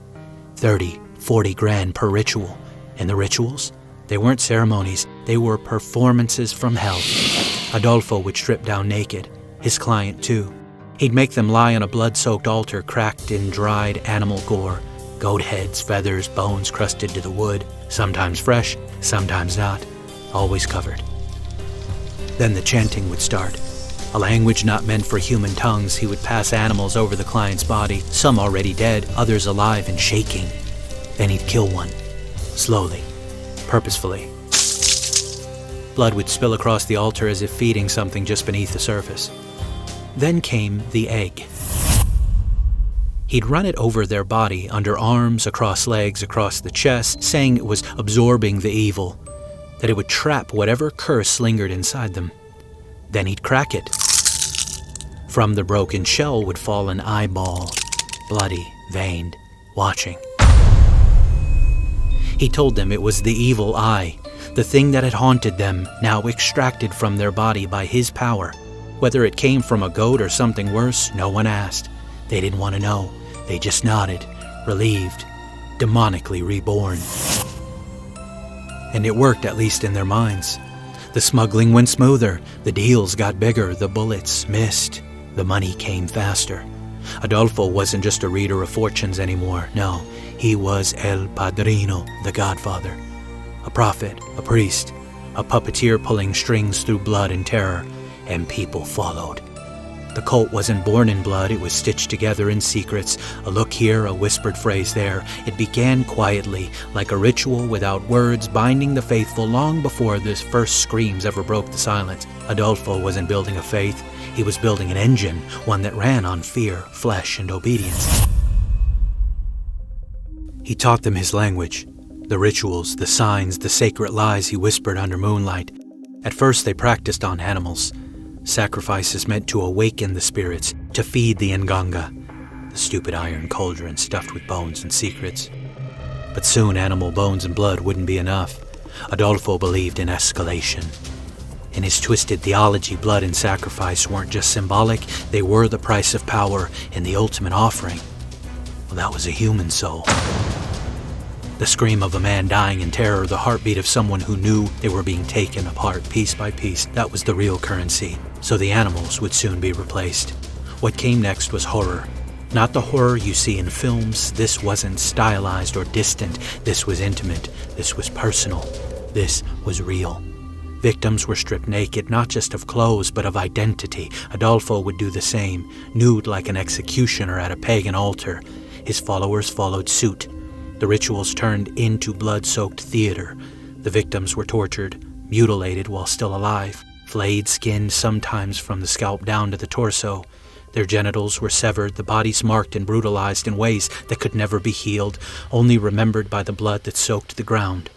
30, 40 grand per ritual. And the rituals? They weren't ceremonies, they were performances from hell. Adolfo would strip down naked, his client too. He'd make them lie on a blood-soaked altar cracked in dried animal gore. Goat heads, feathers, bones crusted to the wood, sometimes fresh, sometimes not, always covered. Then the chanting would start. A language not meant for human tongues, he would pass animals over the client's body, some already dead, others alive and shaking. Then he'd kill one, slowly, purposefully. Blood would spill across the altar as if feeding something just beneath the surface. Then came the egg. He'd run it over their body, under arms, across legs, across the chest, saying it was absorbing the evil, that it would trap whatever curse lingered inside them. Then he'd crack it. From the broken shell would fall an eyeball, bloody, veined, watching. He told them it was the evil eye, the thing that had haunted them, now extracted from their body by his power. Whether it came from a goat or something worse, no one asked. They didn't want to know. They just nodded, relieved, demonically reborn. And it worked, at least in their minds. The smuggling went smoother, the deals got bigger, the bullets missed, the money came faster. Adolfo wasn't just a reader of fortunes anymore, no, he was El Padrino, the Godfather. A prophet, a priest, a puppeteer pulling strings through blood and terror, and people followed. The cult wasn't born in blood, it was stitched together in secrets, a look here, a whispered phrase there. It began quietly, like a ritual without words, binding the faithful long before the first screams ever broke the silence. Adolfo wasn't building a faith, he was building an engine, one that ran on fear, flesh, and obedience. He taught them his language, the rituals, the signs, the sacred lies he whispered under moonlight. At first they practiced on animals. Sacrifices meant to awaken the spirits, to feed the nganga, the stupid iron cauldron stuffed with bones and secrets. But soon animal bones and blood wouldn't be enough. Adolfo believed in escalation. In his twisted theology, blood and sacrifice weren't just symbolic, they were the price of power and the ultimate offering. Well, that was a human soul. The scream of a man dying in terror, the heartbeat of someone who knew they were being taken apart piece by piece, that was the real currency. So the animals would soon be replaced. What came next was horror. Not the horror you see in films. This wasn't stylized or distant. This was intimate. This was personal. This was real. Victims were stripped naked, not just of clothes, but of identity. Adolfo would do the same, nude like an executioner at a pagan altar. His followers followed suit. The rituals turned into blood-soaked theater. The victims were tortured, mutilated while still alive, flayed, skinned sometimes from the scalp down to the torso. Their genitals were severed, the bodies marked and brutalized in ways that could never be healed, only remembered by the blood that soaked the ground.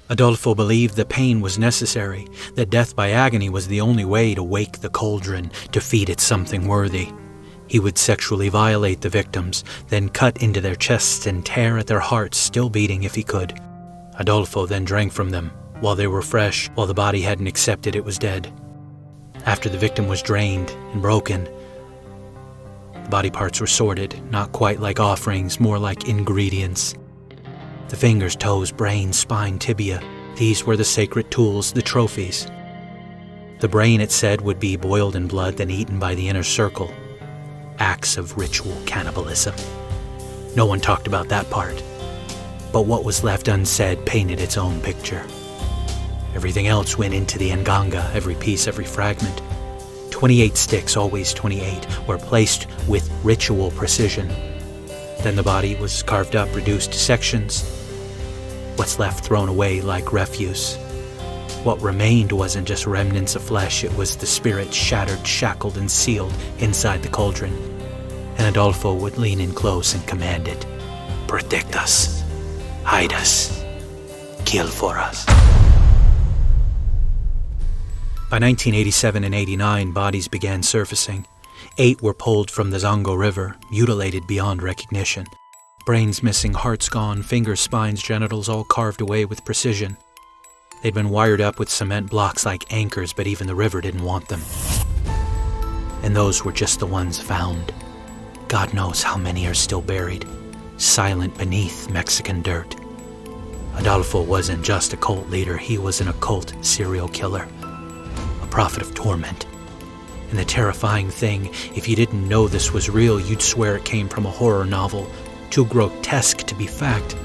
Adolfo believed the pain was necessary, that death by agony was the only way to wake the cauldron, to feed it something worthy. He would sexually violate the victims, then cut into their chests and tear at their hearts, still beating if he could. Adolfo then drank from them, while they were fresh, while the body hadn't accepted it was dead. After the victim was drained and broken, the body parts were sorted, not quite like offerings, more like ingredients. The fingers, toes, brain, spine, tibia, these were the sacred tools, the trophies. The brain, it said, would be boiled in blood, then eaten by the inner circle. Acts of ritual cannibalism. No one talked about that part. But what was left unsaid painted its own picture. Everything else went into the nganga, every piece, every fragment. 28 sticks, always 28, were placed with ritual precision. Then the body was carved up, reduced to sections. What's left thrown away like refuse. What remained wasn't just remnants of flesh, it was the spirit shattered, shackled, and sealed inside the cauldron. And Adolfo would lean in close and command it. Protect us. Hide us. Kill for us. By 1987 and 89, bodies began surfacing. 8 were pulled from the Zongo River, mutilated beyond recognition. Brains missing, hearts gone, fingers, spines, genitals all carved away with precision. They'd been wired up with cement blocks like anchors, but even the river didn't want them. And those were just the ones found. God knows how many are still buried, silent beneath Mexican dirt. Adolfo wasn't just a cult leader, he was an occult serial killer, a prophet of torment. And the terrifying thing, if you didn't know this was real, you'd swear it came from a horror novel, too grotesque to be fact.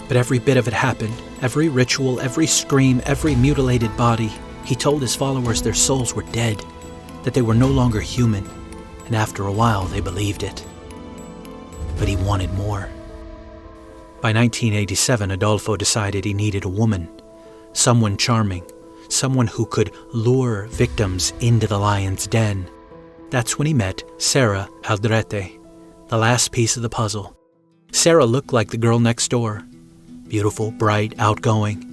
But every bit of it happened, every ritual, every scream, every mutilated body. He told his followers their souls were dead, that they were no longer human, and after a while they believed it. But he wanted more. By 1987, Adolfo decided he needed a woman, someone charming, someone who could lure victims into the lion's den. That's when he met Sarah Aldrete, the last piece of the puzzle. Sarah looked like the girl next door. Beautiful, bright, outgoing.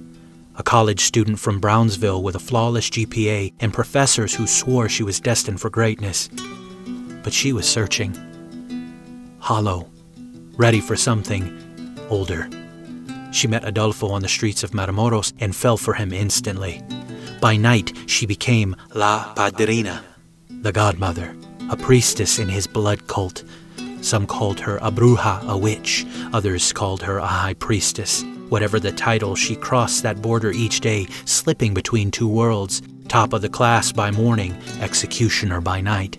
A college student from Brownsville with a flawless GPA and professors who swore she was destined for greatness. But she was searching. Hollow. Ready for something older. She met Adolfo on the streets of Matamoros and fell for him instantly. By night, she became La Padrina, the godmother, a priestess in his blood cult. Some called her a bruja, a witch. Others called her a high priestess. Whatever the title, she crossed that border each day, slipping between two worlds, top of the class by morning, executioner by night.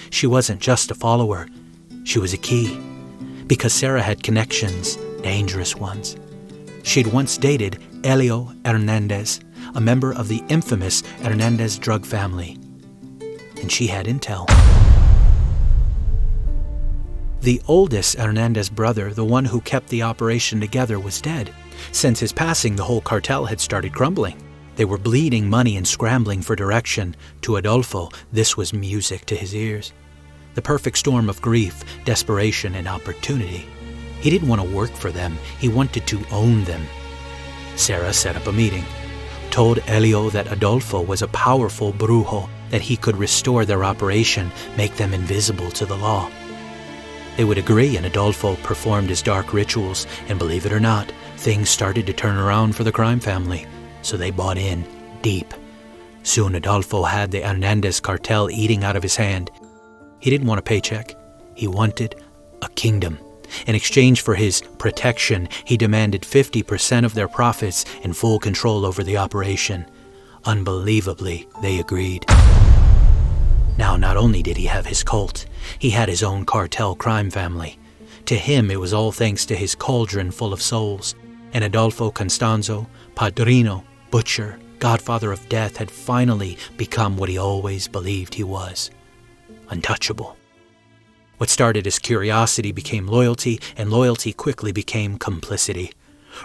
She wasn't just a follower. She was a key. Because Sarah had connections, dangerous ones. She'd once dated Elio Hernandez, a member of the infamous Hernandez drug family. And she had intel. The oldest Hernandez brother, the one who kept the operation together, was dead. Since his passing, the whole cartel had started crumbling. They were bleeding money and scrambling for direction. To Adolfo, this was music to his ears. The perfect storm of grief, desperation, and opportunity. He didn't want to work for them. He wanted to own them. Sarah set up a meeting, told Elio that Adolfo was a powerful brujo, that he could restore their operation, make them invisible to the law. They would agree, and Adolfo performed his dark rituals, and believe it or not, things started to turn around for the crime family, so they bought in deep. Soon Adolfo had the Hernandez cartel eating out of his hand. He didn't want a paycheck. He wanted a kingdom. In exchange for his protection, he demanded 50% of their profits and full control over the operation. Unbelievably, they agreed. Now, not only did he have his cult, he had his own cartel crime family. To him, it was all thanks to his cauldron full of souls. And Adolfo Constanzo, Padrino, Butcher, Godfather of Death, had finally become what he always believed he was. Untouchable. What started as curiosity became loyalty, and loyalty quickly became complicity.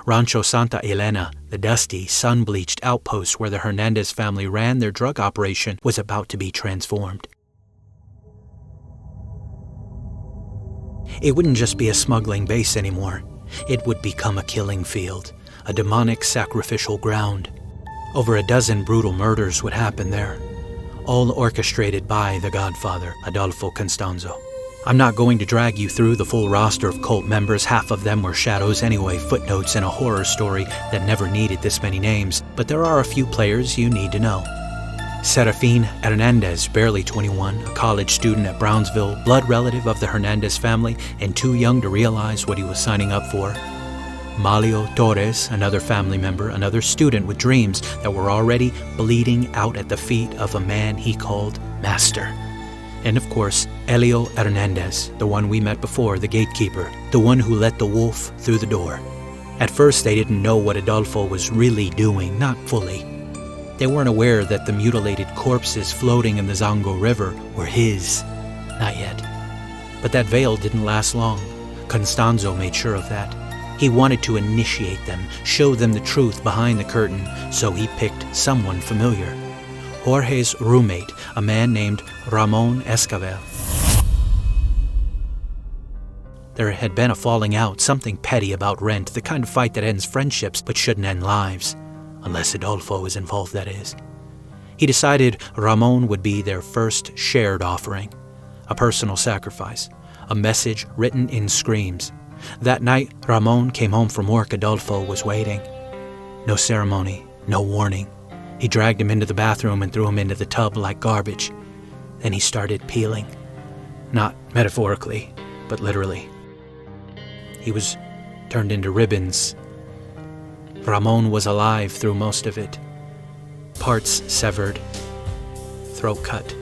Rancho Santa Elena, the dusty, sun-bleached outpost where the Hernandez family ran their drug operation, was about to be transformed. It wouldn't just be a smuggling base anymore. It would become a killing field, a demonic sacrificial ground. Over a dozen brutal murders would happen there, all orchestrated by the Godfather, Adolfo Constanzo. I'm not going to drag you through the full roster of cult members. Half of them were shadows anyway, footnotes in a horror story that never needed this many names, but there are a few players you need to know. Serafin Hernandez, barely 21, a college student at Brownsville, blood relative of the Hernandez family, and too young to realize what he was signing up for. Malio Torres, another family member, another student with dreams that were already bleeding out at the feet of a man he called Master. And of course, Elio Hernandez, the one we met before, the gatekeeper, the one who let the wolf through the door. At first, they didn't know what Adolfo was really doing, not fully. They weren't aware that the mutilated corpses floating in the Zango River were his. Not yet. But that veil didn't last long. Constanzo made sure of that. He wanted to initiate them, show them the truth behind the curtain, so he picked someone familiar. Jorge's roommate, a man named Ramon Esquivel. There had been a falling out, something petty about rent, the kind of fight that ends friendships but shouldn't end lives. Unless Adolfo is involved, that is. He decided Ramon would be their first shared offering, a personal sacrifice, a message written in screams. That night, Ramon came home from work. Adolfo was waiting. No ceremony, no warning. He dragged him into the bathroom and threw him into the tub like garbage. Then he started peeling. Not metaphorically, but literally. He was turned into ribbons. Ramon was alive through most of it. Parts severed, throat cut,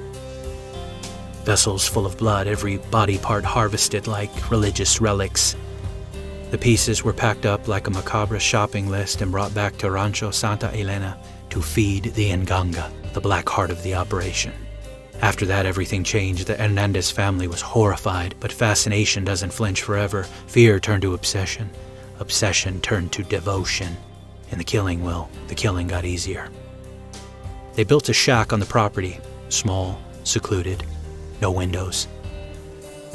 vessels full of blood, every body part harvested like religious relics. The pieces were packed up like a macabre shopping list and brought back to Rancho Santa Elena to feed the Nganga, the black heart of the operation. After that, everything changed. The Hernandez family was horrified, but fascination doesn't flinch forever. Fear turned to obsession. Obsession turned to devotion. And the killing got easier. They built a shack on the property, small, secluded, no windows.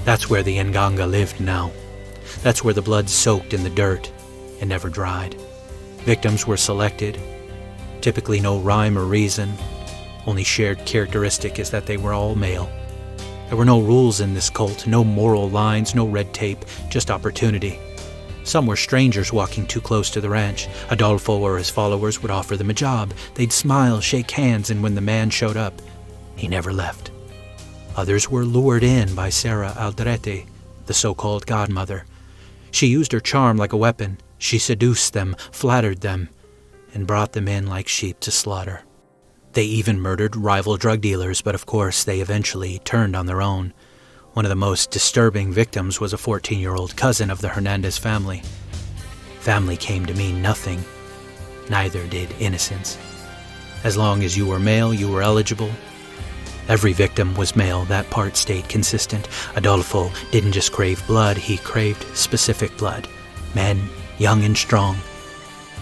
That's where the Nganga lived now. That's where the blood soaked in the dirt and never dried. Victims were selected. Typically no rhyme or reason. Only shared characteristic is that they were all male. There were no rules in this cult, no moral lines, no red tape, just opportunity. Some were strangers walking too close to the ranch. Adolfo or his followers would offer them a job. They'd smile, shake hands, and when the man showed up, he never left. Others were lured in by Sarah Aldrete, the so-called godmother. She used her charm like a weapon. She seduced them, flattered them, and brought them in like sheep to slaughter. They even murdered rival drug dealers, but of course they eventually turned on their own. One of the most disturbing victims was a 14-year-old cousin of the Hernandez family. Family came to mean nothing. Neither did innocence. As long as you were male, you were eligible. Every victim was male. That part stayed consistent. Adolfo didn't just crave blood, he craved specific blood. Men, young and strong.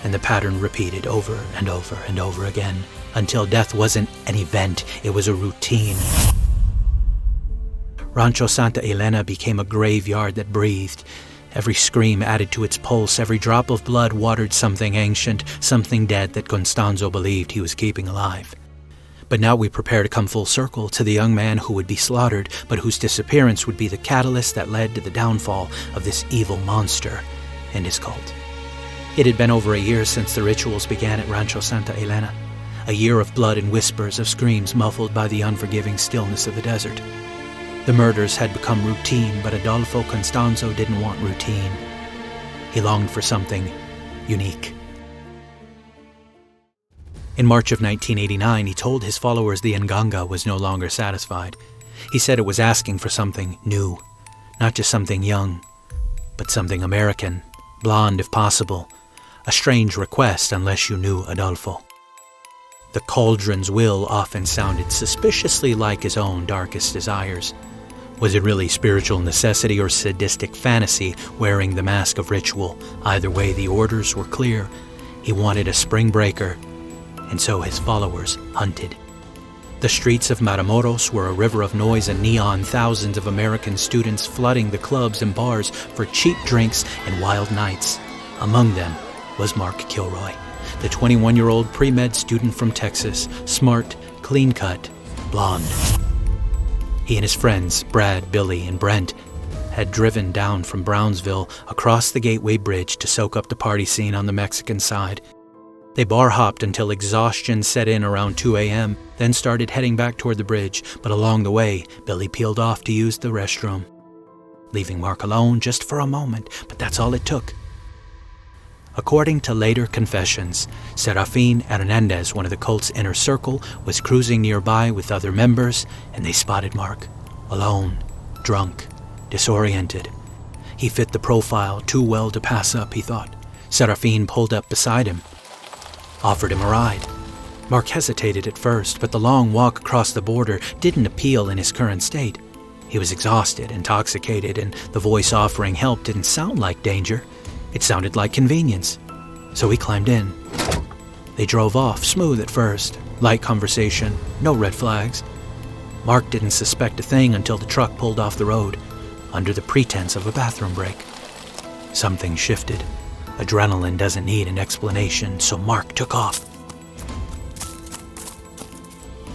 And the pattern repeated over and over and over again, until death wasn't an event, it was a routine. Rancho Santa Elena became a graveyard that breathed. Every scream added to its pulse, every drop of blood watered something ancient, something dead that Constanzo believed he was keeping alive. But now we prepare to come full circle to the young man who would be slaughtered, but whose disappearance would be the catalyst that led to the downfall of this evil monster and his cult. It had been over a year since the rituals began at Rancho Santa Elena. A year of blood and whispers of screams muffled by the unforgiving stillness of the desert. The murders had become routine, but Adolfo Constanzo didn't want routine. He longed for something unique. In March of 1989, he told his followers the Nganga was no longer satisfied. He said it was asking for something new, not just something young, but something American, blonde if possible. A strange request unless you knew Adolfo. The cauldron's will often sounded suspiciously like his own darkest desires. Was it really spiritual necessity or sadistic fantasy wearing the mask of ritual? Either way, the orders were clear. He wanted a spring breaker, and so his followers hunted. The streets of Matamoros were a river of noise and neon, thousands of American students flooding the clubs and bars for cheap drinks and wild nights. Among them was Mark Kilroy, the 21-year-old pre-med student from Texas, smart, clean-cut, blonde. He and his friends, Brad, Billy, and Brent, had driven down from Brownsville across the Gateway Bridge to soak up the party scene on the Mexican side. They bar-hopped until exhaustion set in around 2 a.m., then started heading back toward the bridge, but along the way, Billy peeled off to use the restroom, leaving Mark alone just for a moment, but that's all it took. According to later confessions, Serafin Hernandez, one of the cult's inner circle, was cruising nearby with other members, and they spotted Mark, alone, drunk, disoriented. He fit the profile too well to pass up, he thought. Serafin pulled up beside him, offered him a ride. Mark hesitated at first, but the long walk across the border didn't appeal in his current state. He was exhausted, intoxicated, and the voice offering help didn't sound like danger. It sounded like convenience. So he climbed in. They drove off, smooth at first. Light conversation, no red flags. Mark didn't suspect a thing until the truck pulled off the road, under the pretense of a bathroom break. Something shifted. Adrenaline doesn't need an explanation, so Mark took off.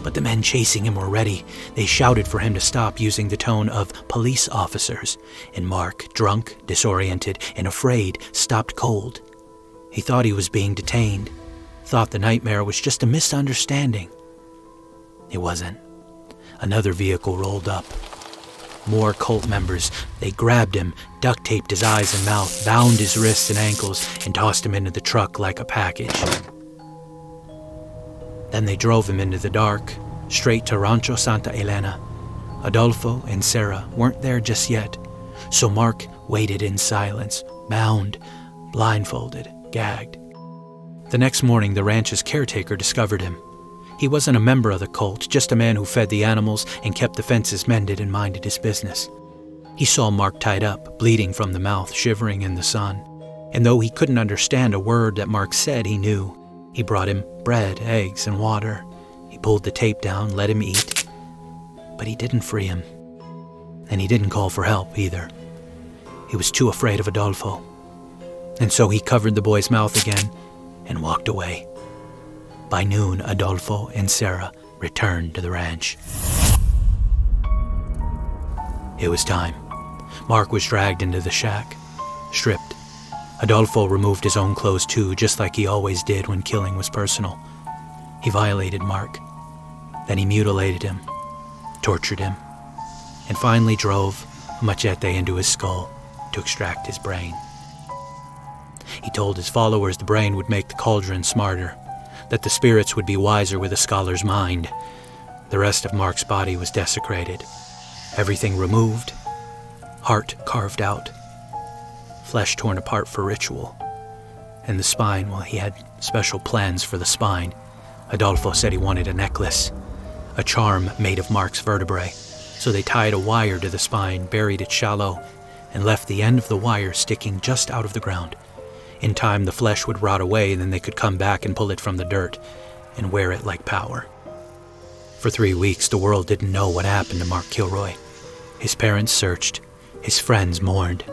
But the men chasing him were ready. They shouted for him to stop using the tone of police officers, and Mark, drunk, disoriented, and afraid, stopped cold. He thought he was being detained, thought the nightmare was just a misunderstanding. It wasn't. Another vehicle rolled up. More cult members. They grabbed him, duct taped his eyes and mouth, bound his wrists and ankles, and tossed him into the truck like a package. Then they drove him into the dark, straight to Rancho Santa Elena. Adolfo and Sarah weren't there just yet, so Mark waited in silence, bound, blindfolded, gagged. The next morning, the ranch's caretaker discovered him. He wasn't a member of the cult, just a man who fed the animals and kept the fences mended and minded his business. He saw Mark tied up, bleeding from the mouth, shivering in the sun. And though he couldn't understand a word that Mark said, he knew. He brought him bread, eggs, and water. He pulled the tape down, let him eat. But he didn't free him. And he didn't call for help either. He was too afraid of Adolfo. And so he covered the boy's mouth again and walked away. By noon, Adolfo and Sarah returned to the ranch. It was time. Mark was dragged into the shack, stripped. Adolfo removed his own clothes too, just like he always did when killing was personal. He violated Mark. Then he mutilated him, tortured him, and finally drove a machete into his skull to extract his brain. He told his followers the brain would make the cauldron smarter, that the spirits would be wiser with a scholar's mind. The rest of Mark's body was desecrated. Everything removed, heart carved out, flesh torn apart for ritual. And the spine, well, he had special plans for the spine. Adolfo said he wanted a necklace, a charm made of Mark's vertebrae. So they tied a wire to the spine, buried it shallow, and left the end of the wire sticking just out of the ground. In time, the flesh would rot away, and then they could come back and pull it from the dirt and wear it like power. For 3 weeks, the world didn't know what happened to Mark Kilroy. His parents searched. His friends mourned.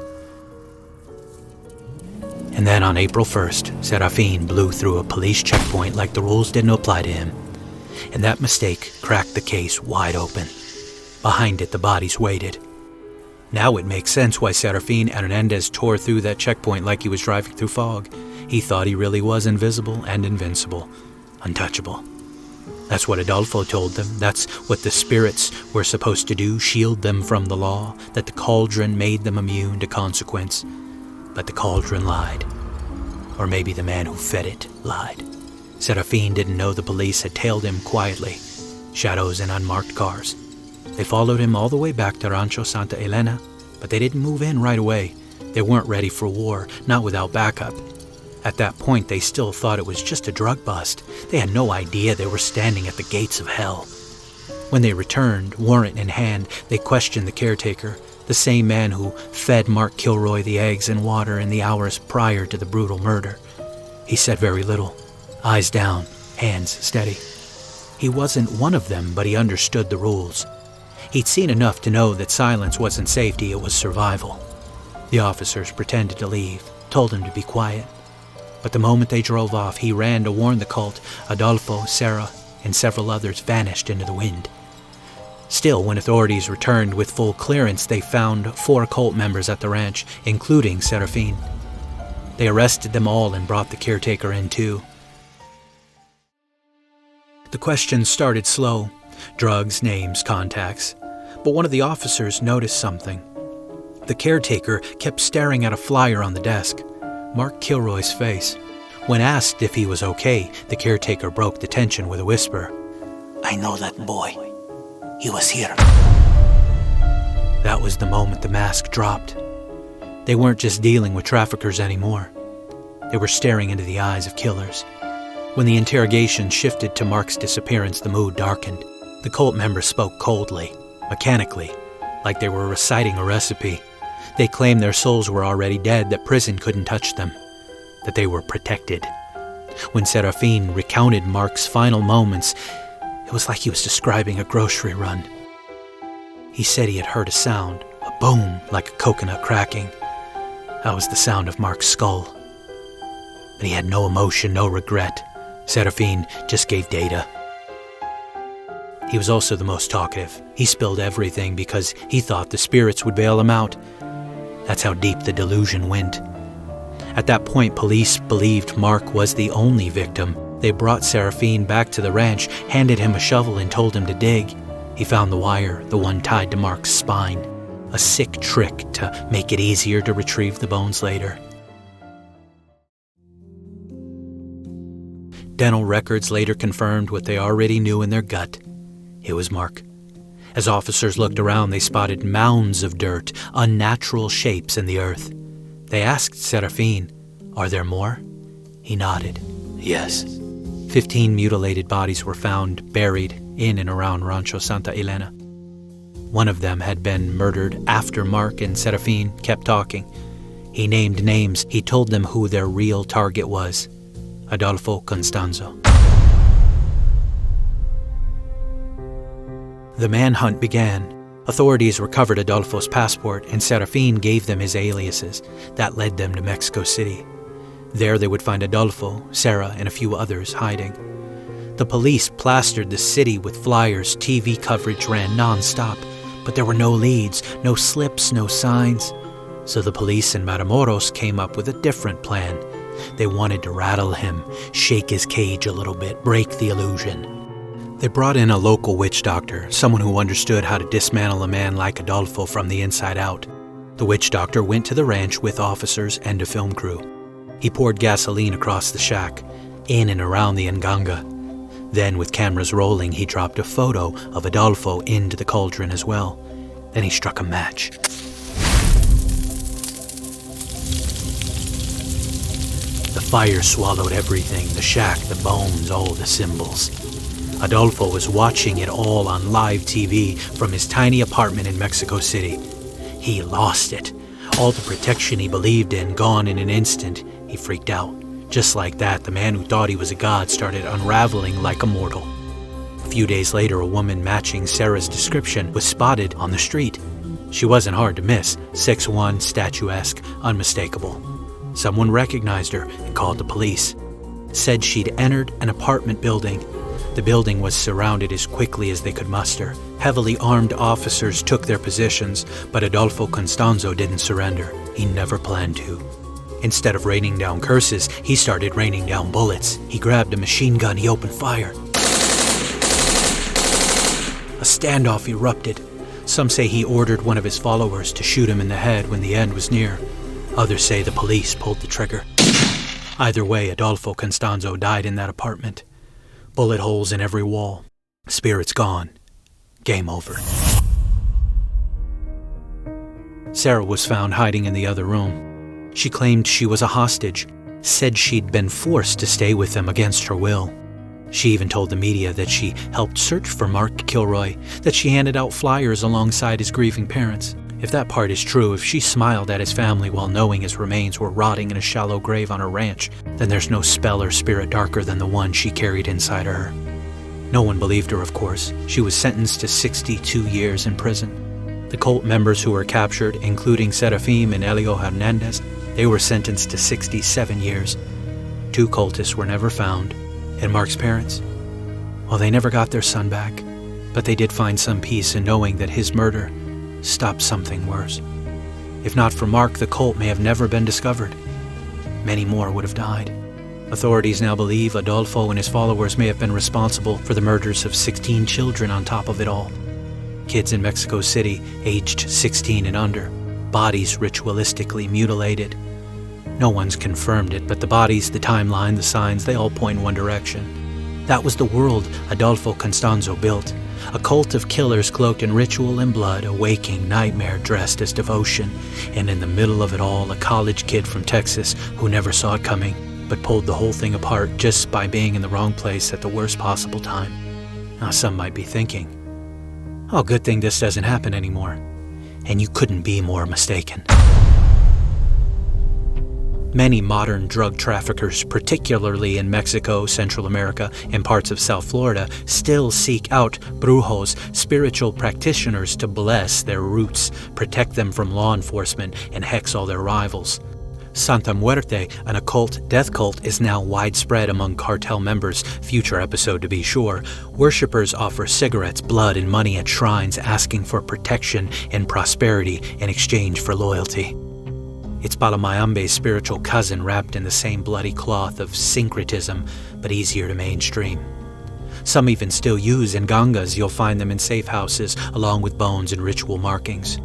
And then on April 1st, Serafin blew through a police checkpoint like the rules didn't apply to him. And that mistake cracked the case wide open. Behind it, the bodies waited. Now it makes sense why Serafin Hernandez tore through that checkpoint like he was driving through fog. He thought he really was invisible and invincible, untouchable. That's what Adolfo told them. That's what the spirits were supposed to do, shield them from the law, that the cauldron made them immune to consequence. But the cauldron lied. Or maybe the man who fed it lied. Serafin didn't know the police had tailed him quietly, shadows in unmarked cars. They followed him all the way back to Rancho Santa Elena, but they didn't move in right away. They weren't ready for war, not without backup. At that point, they still thought it was just a drug bust. They had no idea they were standing at the gates of hell. When they returned, warrant in hand, they questioned the caretaker, the same man who fed Mark Kilroy the eggs and water in the hours prior to the brutal murder. He said very little, eyes down, hands steady. He wasn't one of them, but he understood the rules. He'd seen enough to know that silence wasn't safety, it was survival. The officers pretended to leave, told him to be quiet. But the moment they drove off, he ran to warn the cult. Adolfo, Sarah, and several others vanished into the wind. Still, when authorities returned with full clearance, they found 4 cult members at the ranch, including Serafin. They arrested them all and brought the caretaker in too. The questions started slow. Drugs, names, contacts. But one of the officers noticed something. The caretaker kept staring at a flyer on the desk, Mark Kilroy's face. When asked if he was okay, the caretaker broke the tension with a whisper. "I know that boy. He was here." That was the moment the mask dropped. They weren't just dealing with traffickers anymore. They were staring into the eyes of killers. When the interrogation shifted to Mark's disappearance, the mood darkened. The cult members spoke coldly, mechanically, like they were reciting a recipe. They claimed their souls were already dead, that prison couldn't touch them, that they were protected. When Serafin recounted Mark's final moments, it was like he was describing a grocery run. He said he had heard a sound, a boom like a coconut cracking. That was the sound of Mark's skull. But he had no emotion, no regret. Serafin just gave data. He was also the most talkative. He spilled everything because he thought the spirits would bail him out. That's how deep the delusion went. At that point, police believed Mark was the only victim. They brought Serafine back to the ranch, handed him a shovel and told him to dig. He found the wire, the one tied to Mark's spine. A sick trick to make it easier to retrieve the bones later. Dental records later confirmed what they already knew in their gut. It was Mark. As officers looked around, they spotted mounds of dirt, unnatural shapes in the earth. They asked Serafine, "Are there more?" He nodded. Yes. 15 mutilated bodies were found buried in and around Rancho Santa Elena. One of them had been murdered after Mark and Serafine kept talking. He named names. He told them who their real target was. Adolfo Constanzo. The manhunt began. Authorities recovered Adolfo's passport, and Serafine gave them his aliases. That led them to Mexico City. There they would find Adolfo, Sarah, and a few others hiding. The police plastered the city with flyers. TV coverage ran non-stop, but there were no leads, no slips, no signs. So the police in Matamoros came up with a different plan. They wanted to rattle him, shake his cage a little bit, break the illusion. They brought in a local witch doctor, someone who understood how to dismantle a man like Adolfo from the inside out. The witch doctor went to the ranch with officers and a film crew. He poured gasoline across the shack, in and around the nganga. Then, with cameras rolling, he dropped a photo of Adolfo into the cauldron as well. Then he struck a match. The fire swallowed everything, the shack, the bones, all the symbols. Adolfo was watching it all on live TV from his tiny apartment in Mexico City. He lost it. All the protection he believed in gone in an instant. He freaked out. Just like that, the man who thought he was a god started unraveling like a mortal. A few days later, a woman matching Sarah's description was spotted on the street. She wasn't hard to miss. 6'1", statuesque, unmistakable. Someone recognized her and called the police. Said she'd entered an apartment building. The building was surrounded as quickly as they could muster. Heavily armed officers took their positions, but Adolfo Constanzo didn't surrender. He never planned to. Instead of raining down curses, he started raining down bullets. He grabbed a machine gun, he opened fire. A standoff erupted. Some say he ordered one of his followers to shoot him in the head when the end was near. Others say the police pulled the trigger. Either way, Adolfo Constanzo died in that apartment. Bullet holes in every wall. Spirits gone. Game over. Sarah was found hiding in the other room. She claimed she was a hostage, said she'd been forced to stay with them against her will. She even told the media that she helped search for Mark Kilroy, that she handed out flyers alongside his grieving parents. If that part is true, if she smiled at his family while knowing his remains were rotting in a shallow grave on her ranch, then there's no spell or spirit darker than the one she carried inside of her. No one believed her, of course. She was sentenced to 62 years in prison. The cult members who were captured, including Serafim and Elio Hernandez, they were sentenced to 67 years. 2 cultists were never found. And Mark's parents? Well, they never got their son back, but they did find some peace in knowing that his murder stopped something worse. If not for Mark, the cult may have never been discovered. Many more would have died. Authorities now believe Adolfo and his followers may have been responsible for the murders of 16 children on top of it all. Kids in Mexico City, aged 16 and under, bodies ritualistically mutilated. No one's confirmed it, but the bodies, the timeline, the signs, they all point in one direction. That was the world Adolfo Constanzo built. A cult of killers cloaked in ritual and blood, a waking nightmare dressed as devotion. And in the middle of it all, a college kid from Texas who never saw it coming, but pulled the whole thing apart just by being in the wrong place at the worst possible time. Now some might be thinking, oh, good thing this doesn't happen anymore. And you couldn't be more mistaken. Many modern drug traffickers, particularly in Mexico, Central America, and parts of South Florida, still seek out brujos, spiritual practitioners, to bless their roots, protect them from law enforcement, and hex all their rivals. Santa Muerte, an occult death cult, is now widespread among cartel members. Future episode to be sure. Worshippers offer cigarettes, blood, and money at shrines, asking for protection and prosperity in exchange for loyalty. It's Palo Mayombe's spiritual cousin, wrapped in the same bloody cloth of syncretism, but easier to mainstream. Some even still use ngangas. You'll find them in safe houses, along with bones and ritual markings.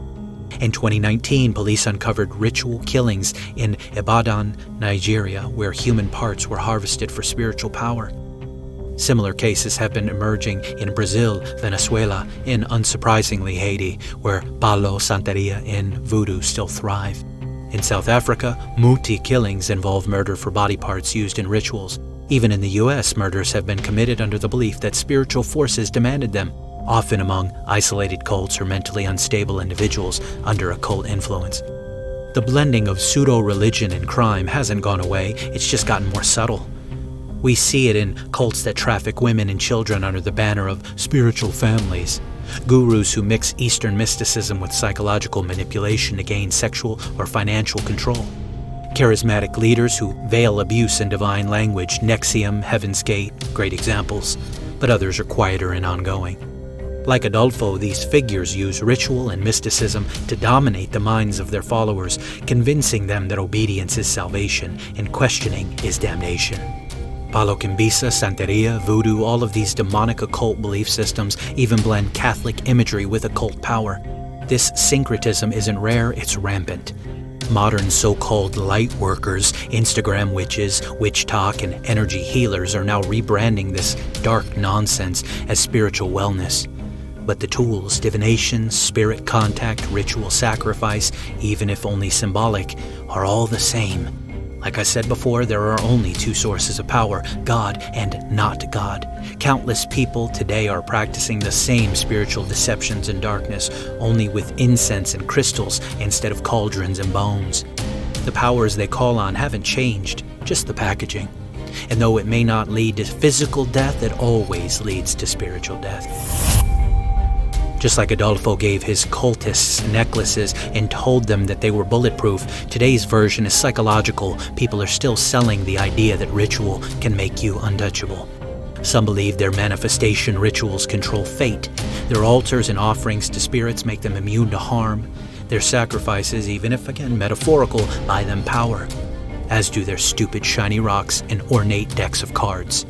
In 2019, police uncovered ritual killings in Ibadan, Nigeria, where human parts were harvested for spiritual power. Similar cases have been emerging in Brazil, Venezuela, and unsurprisingly Haiti, where Palo, Santeria, and voodoo still thrive. In South Africa, muti killings involve murder for body parts used in rituals. Even in the U.S., murders have been committed under the belief that spiritual forces demanded them, often among isolated cults or mentally unstable individuals under occult influence. The blending of pseudo-religion and crime hasn't gone away, it's just gotten more subtle. We see it in cults that traffic women and children under the banner of spiritual families, gurus who mix Eastern mysticism with psychological manipulation to gain sexual or financial control, charismatic leaders who veil abuse in divine language, Nexium, Heaven's Gate, great examples, but others are quieter and ongoing. Like Adolfo, these figures use ritual and mysticism to dominate the minds of their followers, convincing them that obedience is salvation and questioning is damnation. Palo Mayombe, Santeria, voodoo, all of these demonic occult belief systems even blend Catholic imagery with occult power. This syncretism isn't rare, it's rampant. Modern so-called light workers, Instagram witches, witch talk, and energy healers are now rebranding this dark nonsense as spiritual wellness. But the tools, divination, spirit contact, ritual sacrifice, even if only symbolic, are all the same. Like I said before, there are only two sources of power, God and not God. Countless people today are practicing the same spiritual deceptions and darkness, only with incense and crystals instead of cauldrons and bones. The powers they call on haven't changed, just the packaging. And though it may not lead to physical death, it always leads to spiritual death. Just like Adolfo gave his cultists necklaces and told them that they were bulletproof, today's version is psychological. People are still selling the idea that ritual can make you untouchable. Some believe their manifestation rituals control fate. Their altars and offerings to spirits make them immune to harm. Their sacrifices, even if again metaphorical, buy them power, as do their stupid shiny rocks and ornate decks of cards.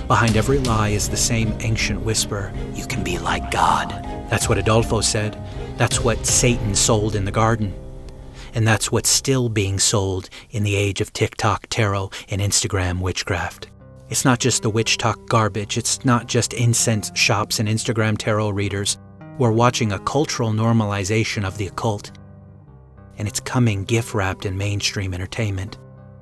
Behind every lie is the same ancient whisper, you can be like God. That's what Adolfo said. That's what Satan sold in the garden. And that's what's still being sold in the age of TikTok tarot and Instagram witchcraft. It's not just the witch talk garbage. It's not just incense shops and Instagram tarot readers. We're watching a cultural normalization of the occult. And it's coming gift-wrapped in mainstream entertainment.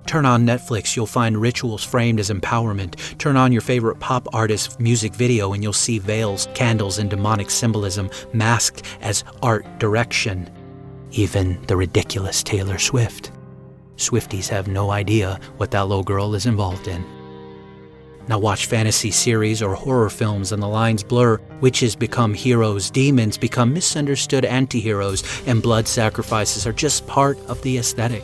Turn on Netflix, you'll find rituals framed as empowerment. Turn on your favorite pop artist's music video and you'll see veils, candles, and demonic symbolism masked as art direction. Even the ridiculous Taylor Swift. Swifties have no idea what that little girl is involved in. Now watch fantasy series or horror films and the lines blur. Witches become heroes, demons become misunderstood anti-heroes, and blood sacrifices are just part of the aesthetic.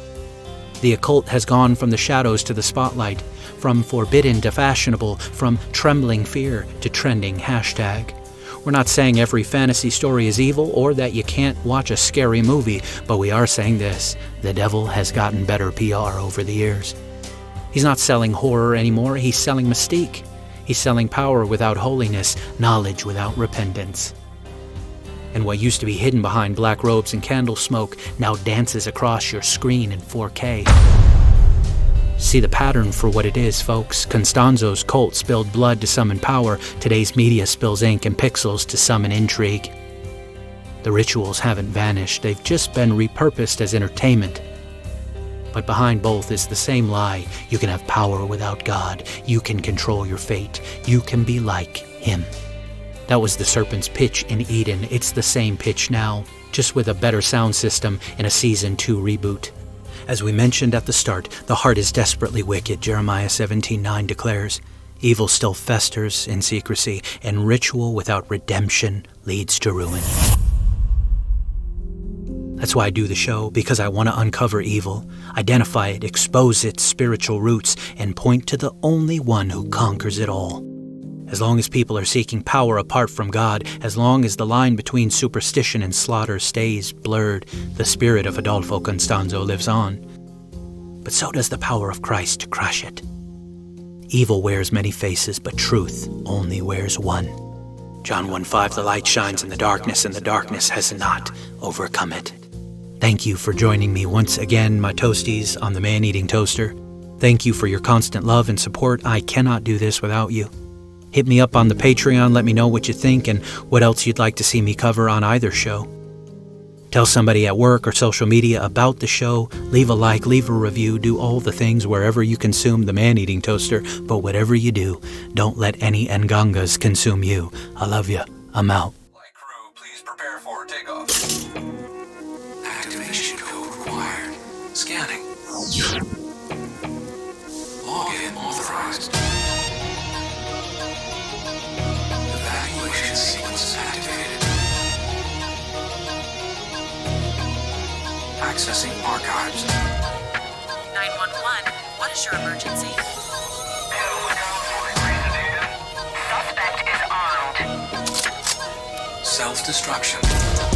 The occult has gone from the shadows to the spotlight, from forbidden to fashionable, from trembling fear to trending hashtag. We're not saying every fantasy story is evil or that you can't watch a scary movie, but we are saying this: the devil has gotten better PR over the years. He's not selling horror anymore, he's selling mystique. He's selling power without holiness, knowledge without repentance. And what used to be hidden behind black robes and candle smoke now dances across your screen in 4K. See the pattern for what it is, folks. Constanzo's cult spilled blood to summon power. Today's media spills ink and pixels to summon intrigue. The rituals haven't vanished. They've just been repurposed as entertainment. But behind both is the same lie. You can have power without God. You can control your fate. You can be like Him. That was the serpent's pitch in Eden. It's the same pitch now, just with a better sound system and a Season 2 reboot. As we mentioned at the start, the heart is desperately wicked, Jeremiah 17:9 declares. Evil still festers in secrecy, and ritual without redemption leads to ruin. That's why I do the show, because I want to uncover evil, identify it, expose its spiritual roots, and point to the only one who conquers it all. As long as people are seeking power apart from God, as long as the line between superstition and slaughter stays blurred, the spirit of Adolfo Constanzo lives on. But so does the power of Christ to crush it. Evil wears many faces, but truth only wears one. John 1:5, the light shines in the darkness, and the darkness has not overcome it. Thank you for joining me once again, my toasties, on the Man-Eating Toaster. Thank you for your constant love and support. I cannot do this without you. Hit me up on the Patreon, let me know what you think and what else you'd like to see me cover on either show. Tell somebody at work or social media about the show, leave a like, leave a review, do all the things wherever you consume the Man-Eating Toaster, but whatever you do, don't let any Ngangas consume you. I love you. I'm out. Flight crew, please prepare for takeoff. Activation code required. Scanning. Login authorized. Evaluation sequence activated. Accessing archives. 911, what is your emergency? Suspect is armed. Self-destruction.